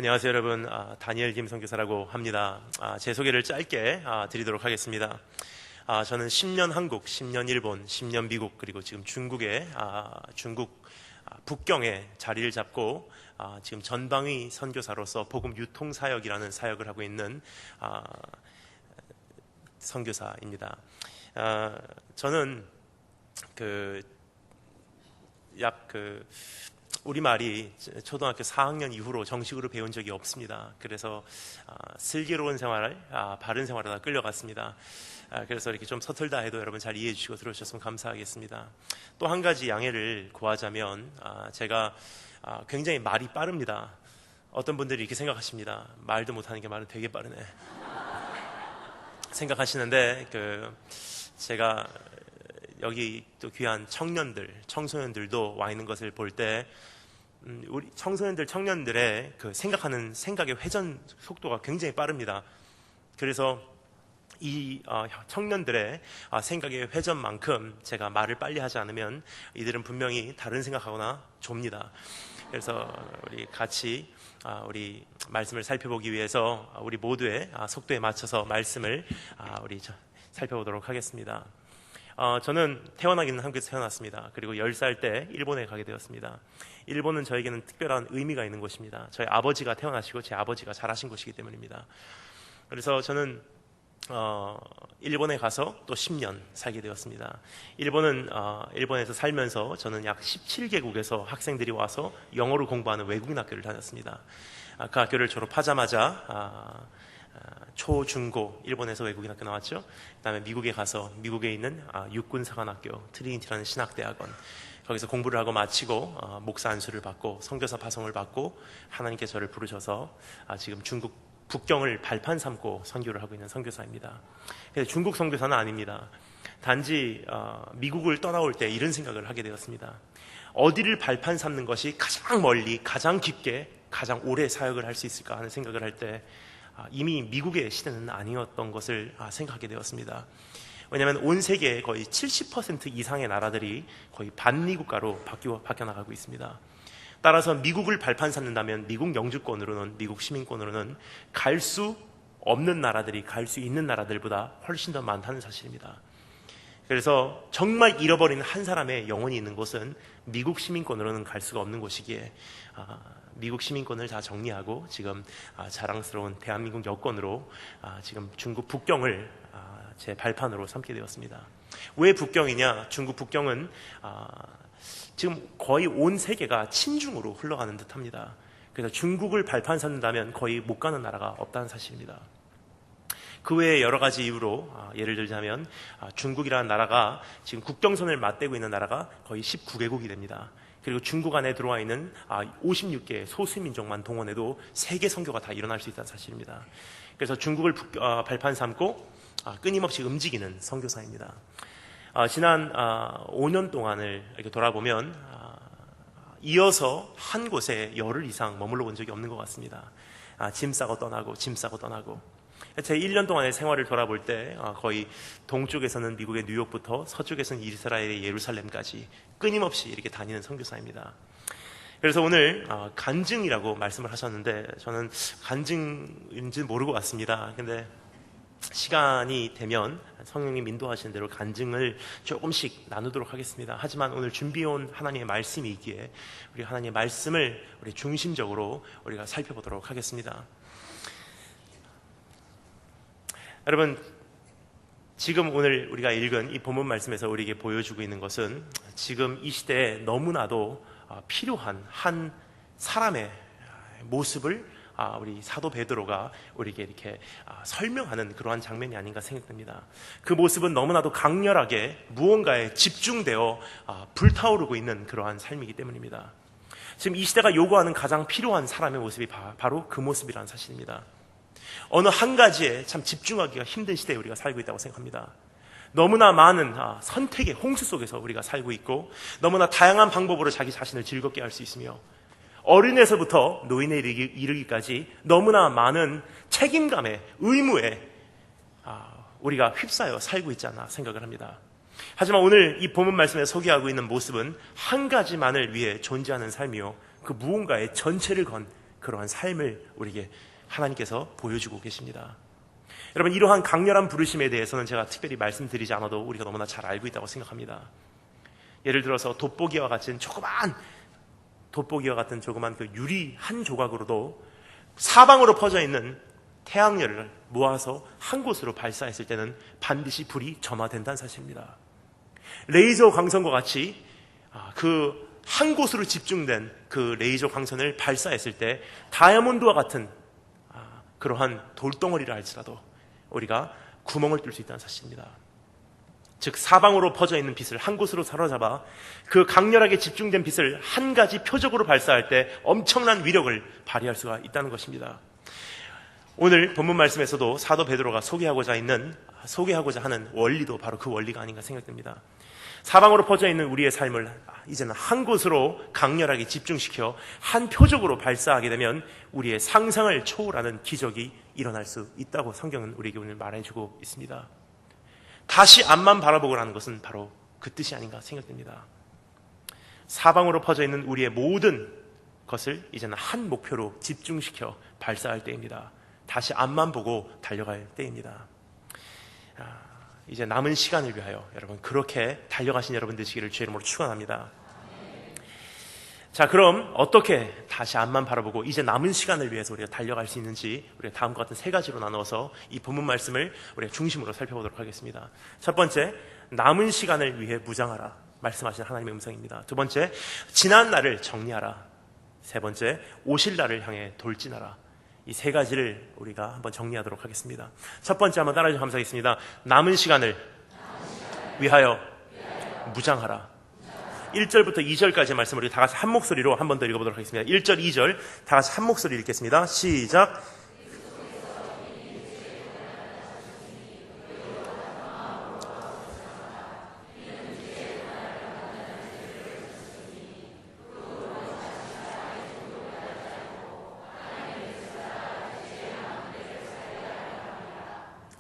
안녕하세요 여러분. 다니엘 김 선교사라고 합니다. 제 소개를 짧게 드리도록 하겠습니다. 저는 10년 한국, 10년 일본, 10년 미국, 그리고 지금 중국의 중국 북경에 자리를 잡고 지금 전방위 선교사로서 복음 유통 사역이라는 사역을 하고 있는 선교사입니다. 저는 우리말이 초등학교 4학년 이후로 정식으로 배운 적이 없습니다. 그래서 슬기로운 생활, 바른 생활에 다 끌려갔습니다. 그래서 이렇게 좀 서툴다 해도 여러분 잘 이해해 주시고 들어주셨으면 감사하겠습니다. 또 한 가지 양해를 구하자면 제가 굉장히 말이 빠릅니다. 어떤 분들이 이렇게 생각하십니다. 말도 못하는 게 말은 되게 빠르네 생각하시는데 제가 여기 또 귀한 청년들, 청소년들도 와 있는 것을 볼 때 우리 청소년들, 청년들의 생각하는 생각의 회전 속도가 굉장히 빠릅니다. 그래서 이 청년들의 생각의 회전만큼 제가 말을 빨리 하지 않으면 이들은 분명히 다른 생각하거나 좁니다. 그래서 우리 같이 우리 말씀을 살펴보기 위해서 우리 모두의 속도에 맞춰서 말씀을 우리 살펴보도록 하겠습니다. 저는 태어나기는 한국에서 태어났습니다. 그리고 10살 때 일본에 가게 되었습니다. 일본은 저에게는 특별한 의미가 있는 곳입니다. 저희 아버지가 태어나시고 제 아버지가 자라신 곳이기 때문입니다. 그래서 저는 일본에 가서 또 10년 살게 되었습니다. 일본에서 살면서 저는 약 17개국에서 학생들이 와서 영어를 공부하는 외국인 학교를 다녔습니다. 그 학교를 졸업하자마자 초, 중, 고 일본에서 외국인 학교 나왔죠. 그 다음에 미국에 가서 미국에 있는 육군사관학교 트리니티라는 신학대학원, 거기서 공부를 하고 마치고 목사 안수를 받고 선교사 파송을 받고 하나님께서 저를 부르셔서 지금 중국 북경을 발판 삼고 선교를 하고 있는 선교사입니다. 그래서 중국 선교사는 아닙니다. 단지 미국을 떠나올 때 이런 생각을 하게 되었습니다. 어디를 발판 삼는 것이 가장 멀리, 가장 깊게, 가장 오래 사역을 할 수 있을까 하는 생각을 할 때 이미 미국의 시대는 아니었던 것을 생각하게 되었습니다. 왜냐하면 온 세계의 거의 70% 이상의 나라들이 거의 반미국가로 바뀌어 나가고 있습니다. 따라서 미국을 발판 삼는다면 미국 영주권으로는, 미국 시민권으로는 갈 수 없는 나라들이 갈 수 있는 나라들보다 훨씬 더 많다는 사실입니다. 그래서 정말 잃어버린 한 사람의 영혼이 있는 곳은 미국 시민권으로는 갈 수가 없는 곳이기에 미국 시민권을 다 정리하고 지금 자랑스러운 대한민국 여권으로 지금 중국 북경을 제 발판으로 삼게 되었습니다. 왜 북경이냐? 중국 북경은 지금 거의 온 세계가 친중으로 흘러가는 듯합니다. 그래서 중국을 발판 삼는다면 거의 못 가는 나라가 없다는 사실입니다. 그 외에 여러 가지 이유로 예를 들자면 중국이라는 나라가 지금 국경선을 맞대고 있는 나라가 거의 19개국이 됩니다. 그리고 중국 안에 들어와 있는 56개의 소수민족만 동원해도 세계 선교가 다 일어날 수 있다는 사실입니다. 그래서 중국을 발판 삼고 끊임없이 움직이는 선교사입니다. 지난 5년 동안을 이렇게 돌아보면 이어서 한 곳에 열흘 이상 머물러 본 적이 없는 것 같습니다. 짐 싸고 떠나고 짐 싸고 떠나고. 제 1년 동안의 생활을 돌아볼 때 거의 동쪽에서는 미국의 뉴욕부터 서쪽에서는 이스라엘의 예루살렘까지 끊임없이 이렇게 다니는 선교사입니다. 그래서 오늘 간증이라고 말씀을 하셨는데 저는 간증인지 모르고 왔습니다. 근데 시간이 되면 성령님 인도하시는 대로 간증을 조금씩 나누도록 하겠습니다. 하지만 오늘 준비해온 하나님의 말씀이 있기에 우리 하나님의 말씀을 우리 중심적으로 우리가 살펴보도록 하겠습니다. 여러분, 지금 오늘 우리가 읽은 이 본문 말씀에서 우리에게 보여주고 있는 것은 지금 이 시대에 너무나도 필요한 한 사람의 모습을 우리 사도 베드로가 우리에게 이렇게 설명하는 그러한 장면이 아닌가 생각됩니다. 그 모습은 너무나도 강렬하게 무언가에 집중되어 불타오르고 있는 그러한 삶이기 때문입니다. 지금 이 시대가 요구하는 가장 필요한 사람의 모습이 바로 그 모습이라는 사실입니다. 어느 한 가지에 참 집중하기가 힘든 시대에 우리가 살고 있다고 생각합니다. 너무나 많은 선택의 홍수 속에서 우리가 살고 있고 너무나 다양한 방법으로 자기 자신을 즐겁게 할 수 있으며 어린애서부터 노인에 이르기까지 너무나 많은 책임감에 의무에 우리가 휩싸여 살고 있지 않나 생각을 합니다. 하지만 오늘 이 본문 말씀에 소개하고 있는 모습은 한 가지만을 위해 존재하는 삶이요 그 무언가의 전체를 건 그러한 삶을 우리에게 하나님께서 보여주고 계십니다. 여러분, 이러한 강렬한 부르심에 대해서는 제가 특별히 말씀드리지 않아도 우리가 너무나 잘 알고 있다고 생각합니다. 예를 들어서 돋보기와 같은 조그만 그 유리 한 조각으로도 사방으로 퍼져 있는 태양열을 모아서 한 곳으로 발사했을 때는 반드시 불이 점화된다는 사실입니다. 레이저 광선과 같이 그 한 곳으로 집중된 그 레이저 광선을 발사했을 때 다이아몬드와 같은 그러한 돌덩어리를 할지라도 우리가 구멍을 뚫을 수 있다는 사실입니다. 즉 사방으로 퍼져 있는 빛을 한 곳으로 사로잡아 그 강렬하게 집중된 빛을 한 가지 표적으로 발사할 때 엄청난 위력을 발휘할 수가 있다는 것입니다. 오늘 본문 말씀에서도 사도 베드로가 소개하고자 하는 원리도 바로 그 원리가 아닌가 생각됩니다. 사방으로 퍼져 있는 우리의 삶을 이제는 한 곳으로 강렬하게 집중시켜 한 표적으로 발사하게 되면 우리의 상상을 초월하는 기적이 일어날 수 있다고 성경은 우리에게 오늘 말해주고 있습니다. 다시 앞만 바라보고라는 것은 바로 그 뜻이 아닌가 생각됩니다. 사방으로 퍼져 있는 우리의 모든 것을 이제는 한 목표로 집중시켜 발사할 때입니다. 다시 앞만 보고 달려갈 때입니다. 이제 남은 시간을 위하여 여러분 그렇게 달려가신 여러분 되시기를 주의 이름으로 축원합니다. 자, 그럼 어떻게 다시 앞만 바라보고 이제 남은 시간을 위해서 우리가 달려갈 수 있는지 우리가 다음과 같은 세 가지로 나누어서 이 본문 말씀을 우리가 중심으로 살펴보도록 하겠습니다. 첫 번째, 남은 시간을 위해 무장하라 말씀하신 하나님의 음성입니다. 두 번째, 지난 날을 정리하라. 세 번째, 오실 날을 향해 돌진하라. 이 세 가지를 우리가 한번 정리하도록 하겠습니다. 첫 번째 한번 따라해 주시면 감사하겠습니다. 남은 시간을 위하여 무장하라. 1절부터 2절까지의 말씀을 우리 다 같이 한 목소리로 한 번 더 읽어보도록 하겠습니다. 1절, 2절 다 같이 한 목소리 읽겠습니다. 시작.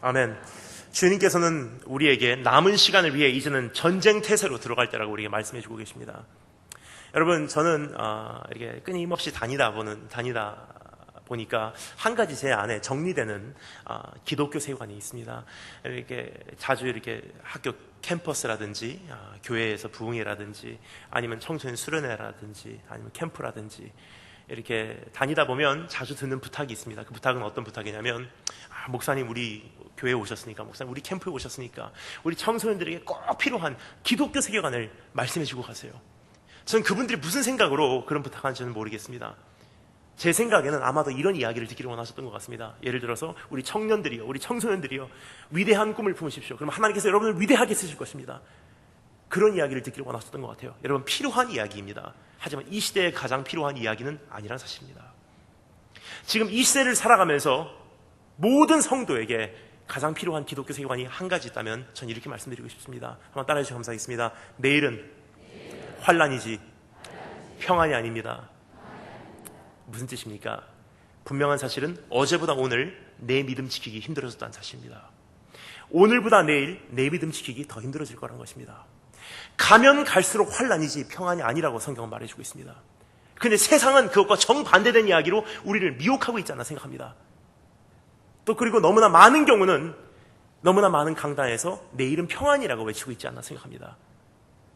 아멘. 주님께서는 우리에게 남은 시간을 위해 이제는 전쟁 태세로 들어갈 때라고 우리에게 말씀해 주고 계십니다. 여러분, 저는 이렇게 끊임없이 다니다 보니까 한 가지 제 안에 정리되는 기독교 세관이 있습니다. 이렇게 자주 이렇게 학교 캠퍼스라든지 교회에서 부흥회라든지 아니면 청소년 수련회라든지 아니면 캠프라든지 이렇게 다니다 보면 자주 듣는 부탁이 있습니다. 그 부탁은 어떤 부탁이냐면 목사님 우리 교회에 오셨으니까, 목사님 우리 캠프에 오셨으니까 우리 청소년들에게 꼭 필요한 기독교 세계관을 말씀해 주고 가세요. 저는 그분들이 무슨 생각으로 그런 부탁하는지는 모르겠습니다. 제 생각에는 아마도 이런 이야기를 듣기를 원하셨던 것 같습니다. 예를 들어서 우리 청년들이요, 우리 청소년들이요, 위대한 꿈을 품으십시오. 그럼 하나님께서 여러분을 위대하게 쓰실 것입니다. 그런 이야기를 듣기를 원하셨던 것 같아요. 여러분, 필요한 이야기입니다. 하지만 이 시대에 가장 필요한 이야기는 아니란 사실입니다. 지금 이 시대를 살아가면서 모든 성도에게 가장 필요한 기독교 세계관이 한 가지 있다면 전 이렇게 말씀드리고 싶습니다. 한번 따라해 주시면 감사하겠습니다. 내일은 환란이지 평안이 아닙니다. 무슨 뜻입니까? 분명한 사실은 어제보다 오늘 내 믿음 지키기 힘들어졌다는 사실입니다. 오늘보다 내일 내 믿음 지키기 더 힘들어질 거라는 것입니다. 가면 갈수록 환란이지 평안이 아니라고 성경은 말해주고 있습니다. 그런데 세상은 그것과 정반대된 이야기로 우리를 미혹하고 있지 않나 생각합니다. 또 그리고 너무나 많은 경우는 너무나 많은 강단에서 내일은 평안이라고 외치고 있지 않나 생각합니다.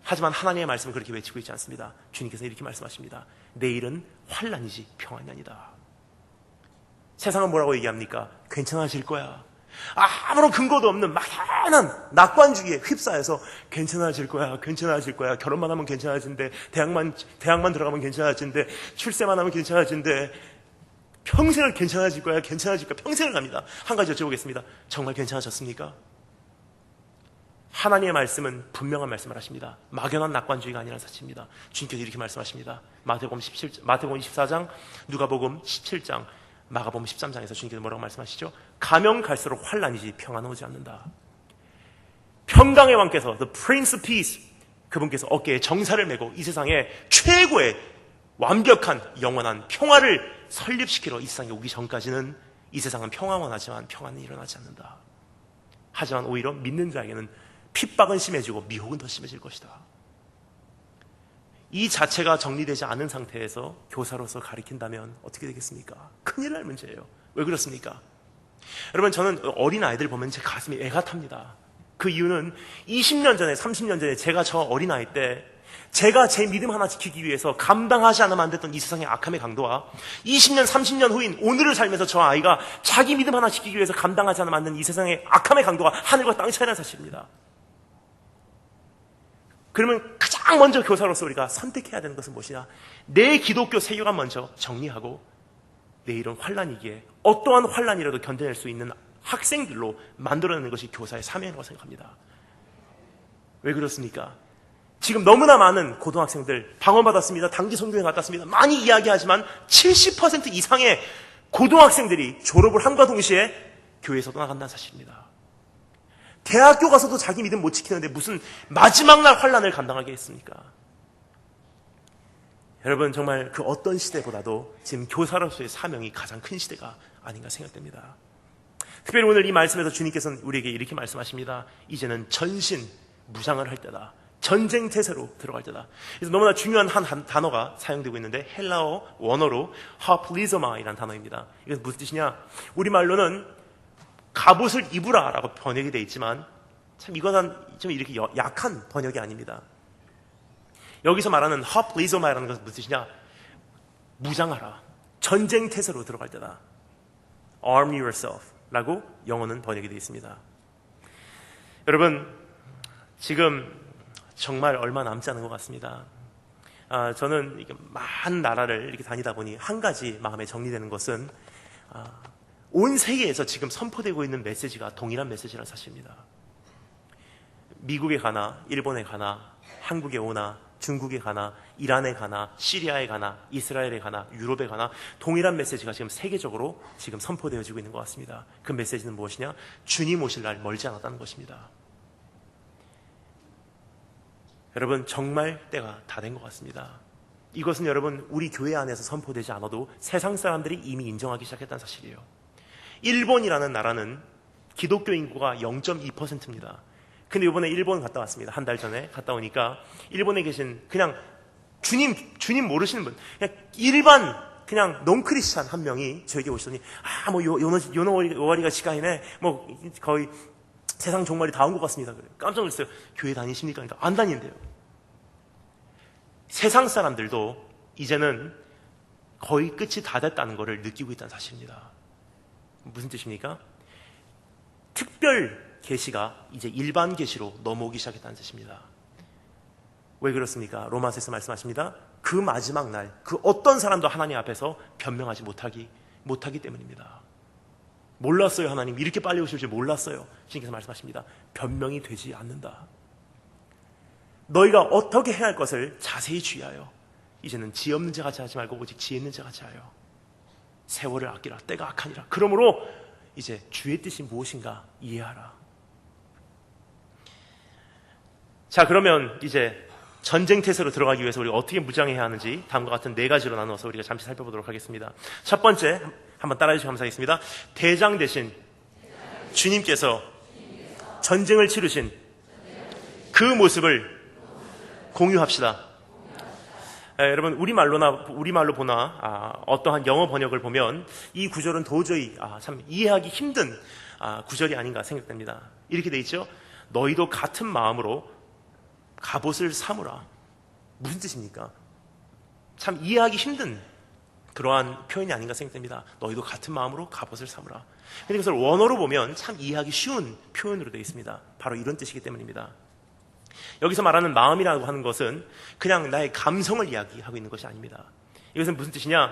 하지만 하나님의 말씀은 그렇게 외치고 있지 않습니다. 주님께서 이렇게 말씀하십니다. 내일은 환란이지 평안이 아니다. 세상은 뭐라고 얘기합니까? 괜찮아질 거야. 아무런 근거도 없는 막연한 낙관주의에 휩싸여서 괜찮아질 거야, 괜찮아질 거야. 결혼만 하면 괜찮아진대. 대학만 들어가면 괜찮아진대. 출세만 하면 괜찮아진대. 평생을 괜찮아질 거야, 괜찮아질 거야. 평생을 갑니다. 한 가지 여쭤보겠습니다. 정말 괜찮아졌습니까? 하나님의 말씀은 분명한 말씀을 하십니다. 막연한 낙관주의가 아니라는 사실입니다. 주님께서 이렇게 말씀하십니다. 마태복음 24장, 누가복음 17장, 마가복음 13장에서 주님께서 뭐라고 말씀하시죠? 가면 갈수록 환란이지 평안은 오지 않는다. 평강의 왕께서 The Prince of Peace, 그분께서 어깨에 정사를 메고 이 세상에 최고의 완벽한 영원한 평화를 설립시키러 이 세상에 오기 전까지는 이 세상은 평화만 하지만 평안은 일어나지 않는다. 하지만 오히려 믿는 자에게는 핍박은 심해지고 미혹은 더 심해질 것이다. 이 자체가 정리되지 않은 상태에서 교사로서 가르친다면 어떻게 되겠습니까? 큰일 날 문제예요. 왜 그렇습니까? 여러분, 저는 어린아이들 보면 제 가슴이 애가 탑니다. 그 이유는 20년 전에 30년 전에 제가 저 어린아이 때 제가 제 믿음 하나 지키기 위해서 감당하지 않으면 안 됐던 이 세상의 악함의 강도와 20년 30년 후인 오늘을 살면서 저 아이가 자기 믿음 하나 지키기 위해서 감당하지 않으면 안 되는 이 세상의 악함의 강도가 하늘과 땅 차이라는 사실입니다. 그러면 가장 먼저 교사로서 우리가 선택해야 되는 것은 무엇이냐? 내 기독교 세계관 먼저 정리하고 내일은 환란이기에 어떠한 환란이라도 견뎌낼 수 있는 학생들로 만들어내는 것이 교사의 사명이라고 생각합니다. 왜 그렇습니까? 지금 너무나 많은 고등학생들 방언받았습니다. 단기 선교회 갔다 왔습니다. 많이 이야기하지만 70% 이상의 고등학생들이 졸업을 함과 동시에 교회에서 떠나간다는 사실입니다. 대학교 가서도 자기 믿음 못 지키는데 무슨 마지막 날 환란을 감당하게 했습니까? 여러분, 정말 그 어떤 시대보다도 지금 교사로서의 사명이 가장 큰 시대가 아닌가 생각됩니다. 특별히 오늘 이 말씀에서 주님께서는 우리에게 이렇게 말씀하십니다. 이제는 전신 무장을 할 때다. 전쟁 태세로 들어갈 때다. 그래서 너무나 중요한 한 단어가 사용되고 있는데 헬라어 원어로 하플리조마이라는 단어입니다. 이것은 무슨 뜻이냐? 우리말로는 갑옷을 입으라라고 번역이 되어 있지만 참 이것은 좀 이렇게 약한 번역이 아닙니다. 여기서 말하는 하플리조마이라는 것은 무슨 뜻이냐? 무장하라. 전쟁 태세로 들어갈 때다. Arm yourself 라고 영어는 번역이 되어 있습니다. 여러분, 지금 정말 얼마 남지 않은 것 같습니다. 저는 많은 나라를 이렇게 다니다 보니 한 가지 마음에 정리되는 것은 온 세계에서 지금 선포되고 있는 메시지가 동일한 메시지라는 사실입니다. 미국에 가나, 일본에 가나, 한국에 오나, 중국에 가나, 이란에 가나, 시리아에 가나, 이스라엘에 가나, 유럽에 가나 동일한 메시지가 지금 세계적으로 지금 선포되어지고 있는 것 같습니다. 그 메시지는 무엇이냐? 주님 오실 날 멀지 않았다는 것입니다. 여러분, 정말 때가 다 된 것 같습니다. 이것은 여러분, 우리 교회 안에서 선포되지 않아도 세상 사람들이 이미 인정하기 시작했다는 사실이에요. 일본이라는 나라는 기독교 인구가 0.2%입니다. 근데 이번에 일본 갔다 왔습니다. 한 달 전에 갔다 오니까 일본에 계신 그냥 주님 모르시는 분, 그냥 일반 그냥 논크리스찬 한 명이 저에게 오시더니 요노와리가 시간이네, 거의 세상 종말이 다 온 것 같습니다. 깜짝 놀랐어요. 교회 다니십니까? 그러니까 안 다닌대요. 세상 사람들도 이제는 거의 끝이 다 됐다는 것을 느끼고 있다는 사실입니다. 무슨 뜻입니까? 특별 계시가 이제 일반 계시로 넘어오기 시작했다는 뜻입니다. 왜 그렇습니까? 로마서에서 말씀하십니다. 그 마지막 날, 그 어떤 사람도 하나님 앞에서 변명하지 못하기 때문입니다. 몰랐어요. 하나님 이렇게 빨리 오실 줄 몰랐어요. 주님께서 말씀하십니다. 변명이 되지 않는다. 너희가 어떻게 해야 할 것을 자세히 주의하여 이제는 지혜 없는 자 같이 하지 말고 오직 지혜 있는 자 같이 하여 세월을 아끼라. 때가 악하니라. 그러므로 이제 주의 뜻이 무엇인가 이해하라. 자, 그러면 이제 전쟁 태세로 들어가기 위해서 우리가 어떻게 무장해야 하는지 다음과 같은 4가지로 나눠서 우리가 잠시 살펴보도록 하겠습니다. 첫 번째, 한번 따라해 주시면 감사하겠습니다. 대장 대신 주님께서 전쟁을 치르신 그 모습을 공유합시다. 여러분, 우리말로 보나 어떠한 영어 번역을 보면 이 구절은 도저히 참 이해하기 힘든 구절이 아닌가 생각됩니다. 이렇게 돼 있죠. 너희도 같은 마음으로 갑옷을 삼으라. 무슨 뜻입니까? 참 이해하기 힘든 그러한 표현이 아닌가 생각됩니다. 너희도 같은 마음으로 갑옷을 삼으라. 근데 이것을 원어로 보면 참 이해하기 쉬운 표현으로 되어 있습니다. 바로 이런 뜻이기 때문입니다. 여기서 말하는 마음이라고 하는 것은 그냥 나의 감성을 이야기하고 있는 것이 아닙니다. 이것은 무슨 뜻이냐?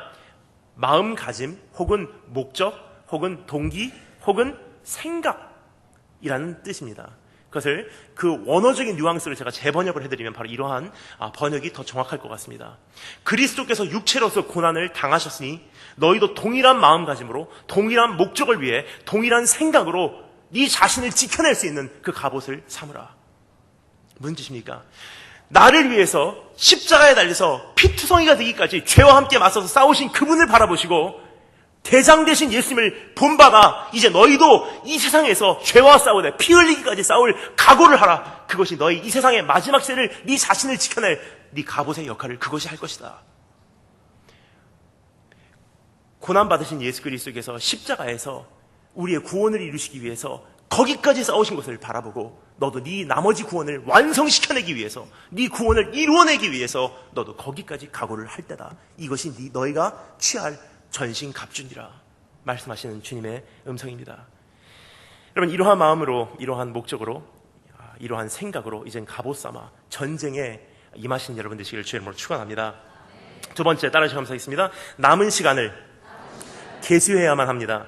마음가짐 혹은 목적 혹은 동기 혹은 생각이라는 뜻입니다. 그것을 그 원어적인 뉘앙스를 제가 재번역을 해드리면 바로 이러한 번역이 더 정확할 것 같습니다. 그리스도께서 육체로서 고난을 당하셨으니 너희도 동일한 마음가짐으로 동일한 목적을 위해 동일한 생각으로 네 자신을 지켜낼 수 있는 그 갑옷을 삼으라. 무슨 뜻입니까? 나를 위해서 십자가에 달려서 피투성이가 되기까지 죄와 함께 맞서서 싸우신 그분을 바라보시고 대장 되신 예수님을 본받아 이제 너희도 이 세상에서 죄와 싸우되 피 흘리기까지 싸울 각오를 하라. 그것이 너희 이 세상의 마지막 세를 네 자신을 지켜낼 네 갑옷의 역할을 그것이 할 것이다. 고난받으신 예수 그리스도께서 십자가에서 우리의 구원을 이루시기 위해서 거기까지 싸우신 것을 바라보고 너도 네 나머지 구원을 완성시켜내기 위해서, 네 구원을 이루어내기 위해서 너도 거기까지 각오를 할 때다. 이것이 너희가 취할 전신갑주니라 말씀하시는 주님의 음성입니다. 여러분, 이러한 마음으로, 이러한 목적으로, 이러한 생각으로 이젠 갑옷 삼아 전쟁에 임하시는 여러분 되시기를 주의 이름으로 축원합니다. 두 번째, 따라서 감사하겠습니다. 남은 시간을 계수해야만 합니다.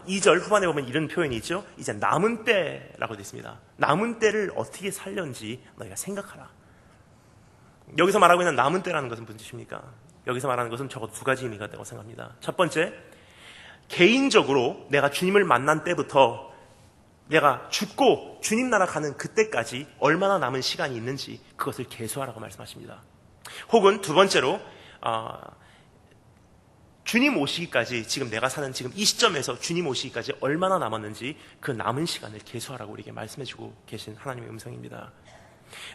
2절 후반에 보면 이런 표현이 있죠. 이제 남은 때라고 되어 있습니다. 남은 때를 어떻게 살렸는지 너희가 생각하라. 여기서 말하고 있는 남은 때라는 것은 무슨 뜻입니까? 여기서 말하는 것은 적어도 두 가지 의미가 있다고 생각합니다. 첫 번째, 개인적으로 내가 주님을 만난 때부터 내가 죽고 주님 나라 가는 그때까지 얼마나 남은 시간이 있는지 그것을 계수하라고 말씀하십니다. 혹은 두 번째로 주님 오시기까지, 지금 내가 사는 지금 이 시점에서 주님 오시기까지 얼마나 남았는지 그 남은 시간을 계수하라고 우리에게 말씀해주고 계신 하나님의 음성입니다.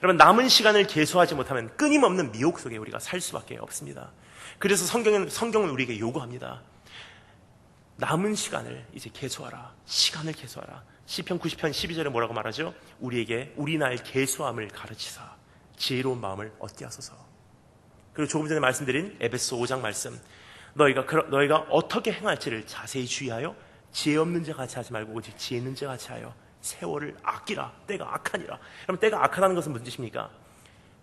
여러분, 남은 시간을 계수하지 못하면 끊임없는 미혹 속에 우리가 살 수밖에 없습니다. 그래서 성경은 우리에게 요구합니다. 남은 시간을 이제 계수하라. 시간을 계수하라. 시편 90편 12절에 뭐라고 말하죠? 우리에게 우리 날 계수함을 가르치사 지혜로운 마음을 얻게 하소서. 그리고 조금 전에 말씀드린 에베소 5장 말씀, 너희가 어떻게 행할지를 자세히 주의하여 지혜 없는 자 같이 하지 말고 오직 지혜 있는 자 같이 하여 세월을 아끼라. 때가 악하니라. 그럼 때가 악하다는 것은 무슨 뜻입니까?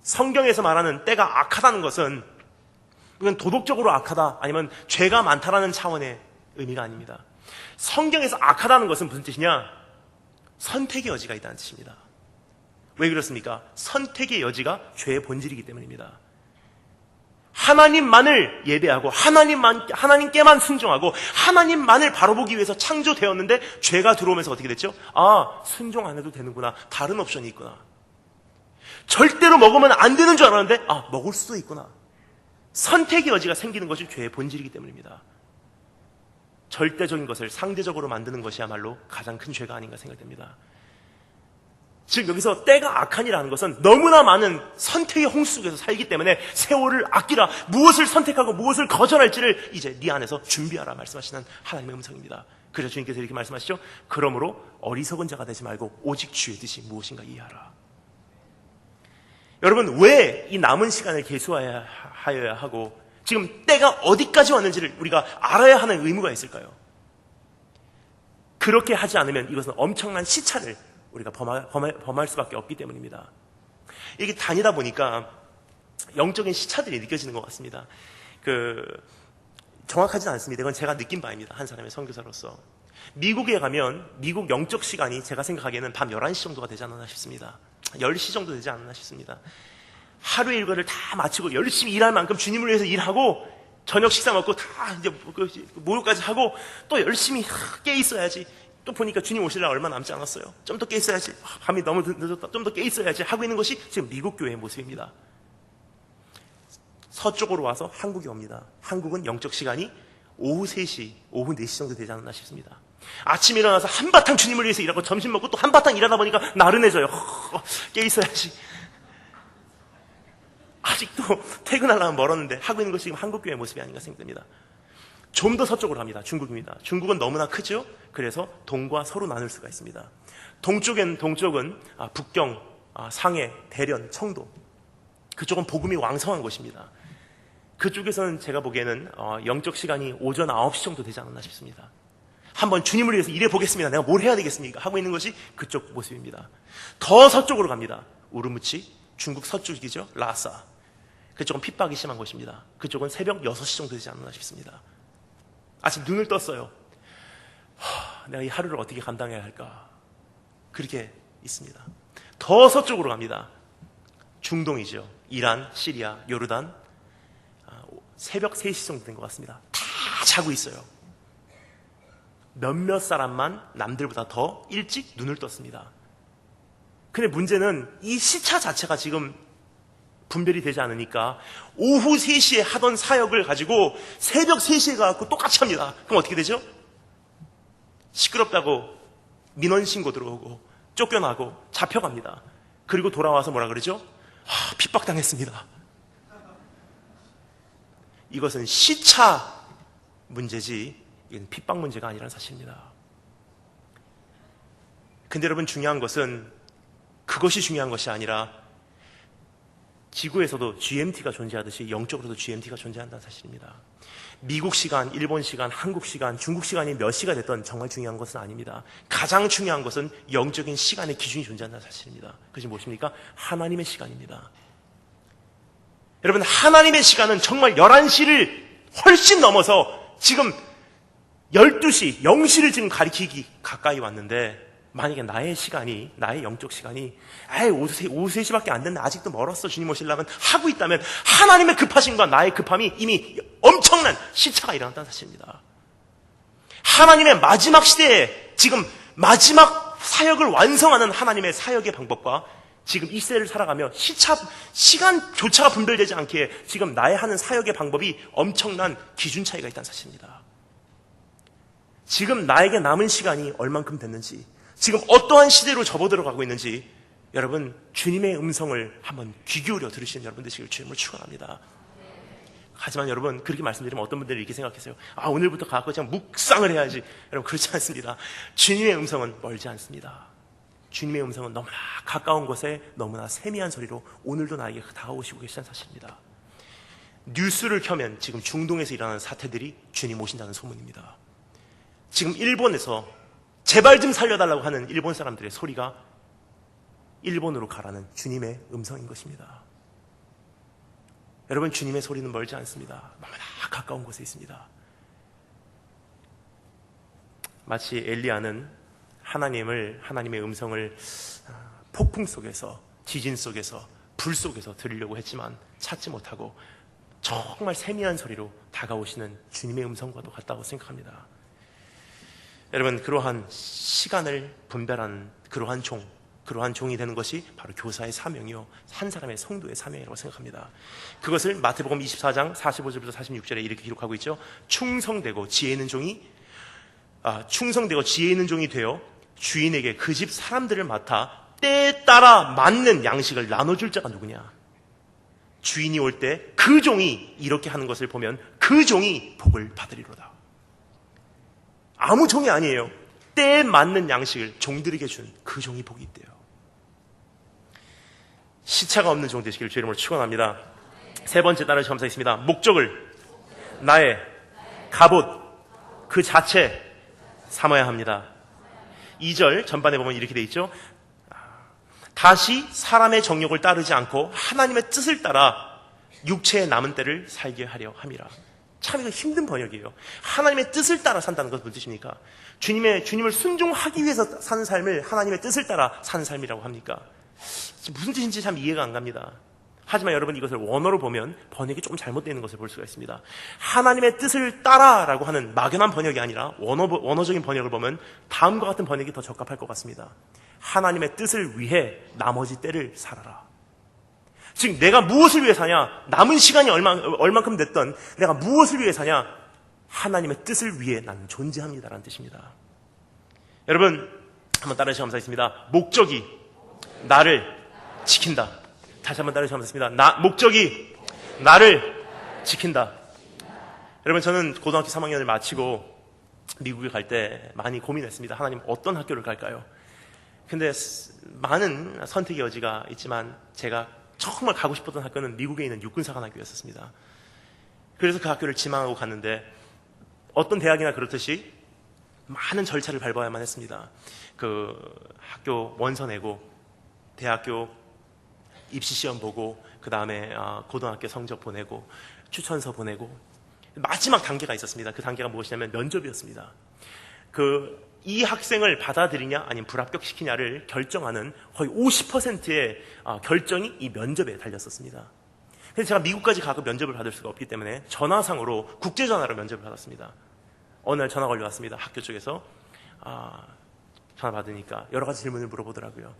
성경에서 말하는 때가 악하다는 것은 이건 도덕적으로 악하다, 아니면 죄가 많다라는 차원의 의미가 아닙니다. 성경에서 악하다는 것은 무슨 뜻이냐? 선택의 여지가 있다는 뜻입니다. 왜 그렇습니까? 선택의 여지가 죄의 본질이기 때문입니다. 하나님만을 예배하고 하나님께만 순종하고 하나님만을 바라보기 위해서 창조되었는데 죄가 들어오면서 어떻게 됐죠? 순종 안 해도 되는구나. 다른 옵션이 있구나. 절대로 먹으면 안 되는 줄 알았는데 먹을 수도 있구나. 선택의 여지가 생기는 것이 죄의 본질이기 때문입니다. 절대적인 것을 상대적으로 만드는 것이야말로 가장 큰 죄가 아닌가 생각됩니다. 즉 여기서 때가 악하니라는 것은 너무나 많은 선택의 홍수 속에서 살기 때문에 세월을 아끼라. 무엇을 선택하고 무엇을 거절할지를 이제 네 안에서 준비하라 말씀하시는 하나님의 음성입니다. 그래서 주님께서 이렇게 말씀하시죠. 그러므로 어리석은 자가 되지 말고 오직 주의 뜻이 무엇인가 이해하라. 여러분, 왜 이 남은 시간을 계수하여야 하고 지금 때가 어디까지 왔는지를 우리가 알아야 하는 의무가 있을까요? 그렇게 하지 않으면 이것은 엄청난 시차를 우리가 범할 수밖에 없기 때문입니다. 이게 다니다 보니까 영적인 시차들이 느껴지는 것 같습니다. 정확하진 않습니다. 이건 제가 느낀 바입니다. 한 사람의 선교사로서. 미국에 가면 미국 영적 시간이 제가 생각하기에는 밤 11시 정도가 되지 않았나 싶습니다. 10시 정도 되지 않았나 싶습니다. 하루의 일과를 다 마치고 열심히 일할 만큼 주님을 위해서 일하고 저녁 식사 먹고 다 이제 목욕까지 하고 또 열심히 깨 있어야지. 또 보니까 주님 오시려면 얼마 남지 않았어요. 좀 더 깨 있어야지. 밤이 너무 늦었다. 좀 더 깨 있어야지 하고 있는 것이 지금 미국 교회의 모습입니다. 서쪽으로 와서 한국에 옵니다. 한국은 영적 시간이 오후 3시, 오후 4시 정도 되지 않았나 싶습니다. 아침에 일어나서 한바탕 주님을 위해서 일하고 점심 먹고 또 한바탕 일하다 보니까 나른해져요. 깨 있어야지. 아직도 퇴근하려면 멀었는데 하고 있는 것이 지금 한국교회의 모습이 아닌가 생각됩니다. 좀 더 서쪽으로 갑니다. 중국입니다. 중국은 너무나 크죠? 그래서 동과 서로 나눌 수가 있습니다. 동쪽은 북경, 상해, 대련, 청도. 그쪽은 복음이 왕성한 곳입니다. 그쪽에서는 제가 보기에는 영적 시간이 오전 9시 정도 되지 않았나 싶습니다. 한번 주님을 위해서 일해 보겠습니다. 내가 뭘 해야 되겠습니까? 하고 있는 것이 그쪽 모습입니다. 더 서쪽으로 갑니다. 우르무치, 중국 서쪽이죠. 라사. 그쪽은 핍박이 심한 곳입니다. 그쪽은 새벽 6시 정도 되지 않았나 싶습니다. 아직 눈을 떴어요. 내가 이 하루를 어떻게 감당해야 할까? 그렇게 있습니다. 더 서쪽으로 갑니다. 중동이죠. 이란, 시리아, 요르단. 새벽 3시 정도 된 것 같습니다. 다 자고 있어요. 몇몇 사람만 남들보다 더 일찍 눈을 떴습니다. 근데 문제는 이 시차 자체가 지금 분별이 되지 않으니까 오후 3시에 하던 사역을 가지고 새벽 3시에 가서 똑같이 합니다. 그럼 어떻게 되죠? 시끄럽다고 민원 신고 들어오고 쫓겨나고 잡혀갑니다. 그리고 돌아와서 뭐라 그러죠? 핍박당했습니다. 이것은 시차 문제지 이건 핍박 문제가 아니라는 사실입니다. 근데 여러분 중요한 것은 그것이 중요한 것이 아니라 지구에서도 GMT가 존재하듯이 영적으로도 GMT가 존재한다는 사실입니다. 미국 시간, 일본 시간, 한국 시간, 중국 시간이 몇 시가 됐던 정말 중요한 것은 아닙니다. 가장 중요한 것은 영적인 시간의 기준이 존재한다는 사실입니다. 그것이 무엇입니까? 하나님의 시간입니다. 여러분 하나님의 시간은 정말 11시를 훨씬 넘어서 지금 12시, 0시를 지금 가리키기 가까이 왔는데 만약에 나의 시간이, 나의 영적 시간이 오후 3시밖에 안 됐는데 아직도 멀었어 주님 오시려면 하고 있다면 하나님의 급하심과 나의 급함이 이미 엄청난 시차가 일어났다는 사실입니다. 하나님의 마지막 시대에 지금 마지막 사역을 완성하는 하나님의 사역의 방법과 지금 이 시대를 살아가며 시간조차가 분별되지 않게 지금 나의 하는 사역의 방법이 엄청난 기준 차이가 있다는 사실입니다. 지금 나에게 남은 시간이 얼만큼 됐는지, 지금 어떠한 시대로 접어들어가고 있는지 여러분 주님의 음성을 한번 귀 기울여 들으시는 여러분 되시길 주님을 축원합니다. 하지만 여러분 그렇게 말씀드리면 어떤 분들이 이렇게 생각하세요. 오늘부터 가서 그냥 묵상을 해야지. 여러분 그렇지 않습니다. 주님의 음성은 멀지 않습니다. 주님의 음성은 너무나 가까운 곳에 너무나 세미한 소리로 오늘도 나에게 다가오시고 계시다는 사실입니다. 뉴스를 켜면 지금 중동에서 일어나는 사태들이 주님 오신다는 소문입니다. 지금 일본에서 제발 좀 살려달라고 하는 일본 사람들의 소리가 일본으로 가라는 주님의 음성인 것입니다. 여러분 주님의 소리는 멀지 않습니다. 너무나 가까운 곳에 있습니다. 마치 엘리야는 하나님의 음성을 폭풍 속에서, 지진 속에서, 불 속에서 들으려고 했지만 찾지 못하고 정말 세미한 소리로 다가오시는 주님의 음성과도 같다고 생각합니다. 여러분 그러한 시간을 분별하는 그러한 종이 되는 것이 바로 교사의 사명이요 한 사람의 성도의 사명이라고 생각합니다. 그것을 마태복음 24장 45절부터 46절에 이렇게 기록하고 있죠. 충성되고 지혜 있는 종이 되어 주인에게 그 집 사람들을 맡아 때에 따라 맞는 양식을 나눠줄 자가 누구냐. 주인이 올 때 그 종이 이렇게 하는 것을 보면 그 종이 복을 받으리로다. 아무 종이 아니에요. 때에 맞는 양식을 종들에게 준 그 종이 복이 있대요. 시차가 없는 종 되시길 주의 이름으로 축원합니다. 세 번째 따라 감사했습니다. 목적을 나의 갑옷 그 자체 삼아야 합니다. 2절 전반에 보면 이렇게 되어 있죠. 다시 사람의 정욕을 따르지 않고 하나님의 뜻을 따라 육체의 남은 때를 살게 하려 함이라. 참 이거 힘든 번역이에요. 하나님의 뜻을 따라 산다는 것은 무슨 뜻입니까? 주님을 순종하기 위해서 사는 삶을 하나님의 뜻을 따라 사는 삶이라고 합니까? 무슨 뜻인지 참 이해가 안 갑니다. 하지만 여러분 이것을 원어로 보면 번역이 조금 잘못되어 있는 것을 볼 수가 있습니다. 하나님의 뜻을 따라라고 하는 막연한 번역이 아니라 원어적인 번역을 보면 다음과 같은 번역이 더 적합할 것 같습니다. 하나님의 뜻을 위해 나머지 때를 살아라. 즉 내가 무엇을 위해 사냐, 남은 시간이 얼만큼 됐던 내가 무엇을 위해 사냐, 하나님의 뜻을 위해 나는 존재합니다라는 뜻입니다. 여러분 한번 따라해주시면 감사하겠습니다. 목적이 나를 지킨다. 다시 한번 따라해주시면 감사하겠습니다. 목적이 나를 지킨다. 여러분 저는 고등학교 3학년을 마치고 미국에 갈 때 많이 고민했습니다. 하나님 어떤 학교를 갈까요? 근데 많은 선택의 여지가 있지만 제가 정말 가고 싶었던 학교는 미국에 있는 육군사관학교였습니다. 그래서 그 학교를 지망하고 갔는데 어떤 대학이나 그렇듯이 많은 절차를 밟아야만 했습니다. 그 학교 원서 내고 대학교 입시시험 보고 그 다음에 고등학교 성적 보내고 추천서 보내고 마지막 단계가 있었습니다. 그 단계가 무엇이냐면 면접이었습니다. 이 학생을 받아들이냐 아니면 불합격시키냐를 결정하는 거의 50%의 결정이 이 면접에 달렸었습니다. 그래서 제가 미국까지 가고 면접을 받을 수가 없기 때문에 전화상으로 국제전화로 면접을 받았습니다. 어느 날 전화 걸려왔습니다. 학교 쪽에서 전화 받으니까 여러 가지 질문을 물어보더라고요.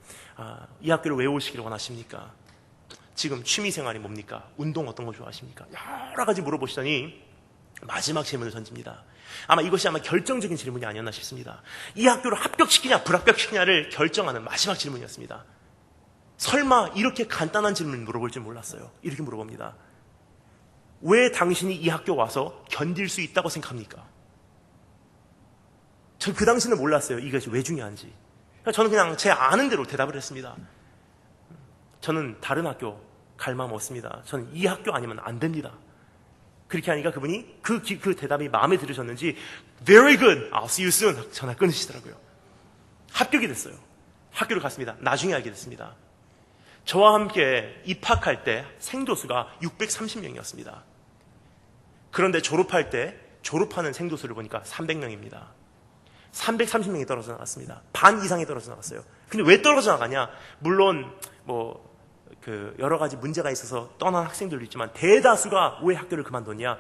이 학교를 왜 오시기를 원하십니까? 지금 취미생활이 뭡니까? 운동 어떤 거 좋아하십니까? 여러 가지 물어보시더니 마지막 질문을 던집니다. 이것이 결정적인 질문이 아니었나 싶습니다. 이 학교를 합격시키냐 불합격시키냐를 결정하는 마지막 질문이었습니다. 설마 이렇게 간단한 질문을 물어볼 줄 몰랐어요. 이렇게 물어봅니다. 왜 당신이 이 학교 와서 견딜 수 있다고 생각합니까? 전 그 당시는 몰랐어요. 이것이 왜 중요한지. 저는 그냥 제 아는 대로 대답을 했습니다. 저는 다른 학교 갈 마음 없습니다. 저는 이 학교 아니면 안 됩니다. 그렇게 하니까 그분이 그 대답이 마음에 들으셨는지 Very good, I'll see you soon 전화 끊으시더라고요. 합격이 됐어요. 학교를 갔습니다. 나중에 알게 됐습니다. 저와 함께 입학할 때 생도수가 630명이었습니다. 그런데 졸업할 때 졸업하는 생도수를 보니까 300명입니다. 330명이 떨어져 나갔습니다. 반 이상이 떨어져 나갔어요. 근데 왜 떨어져 나가냐? 물론 여러 가지 문제가 있어서 떠난 학생들도 있지만 대다수가 왜 학교를 그만뒀냐?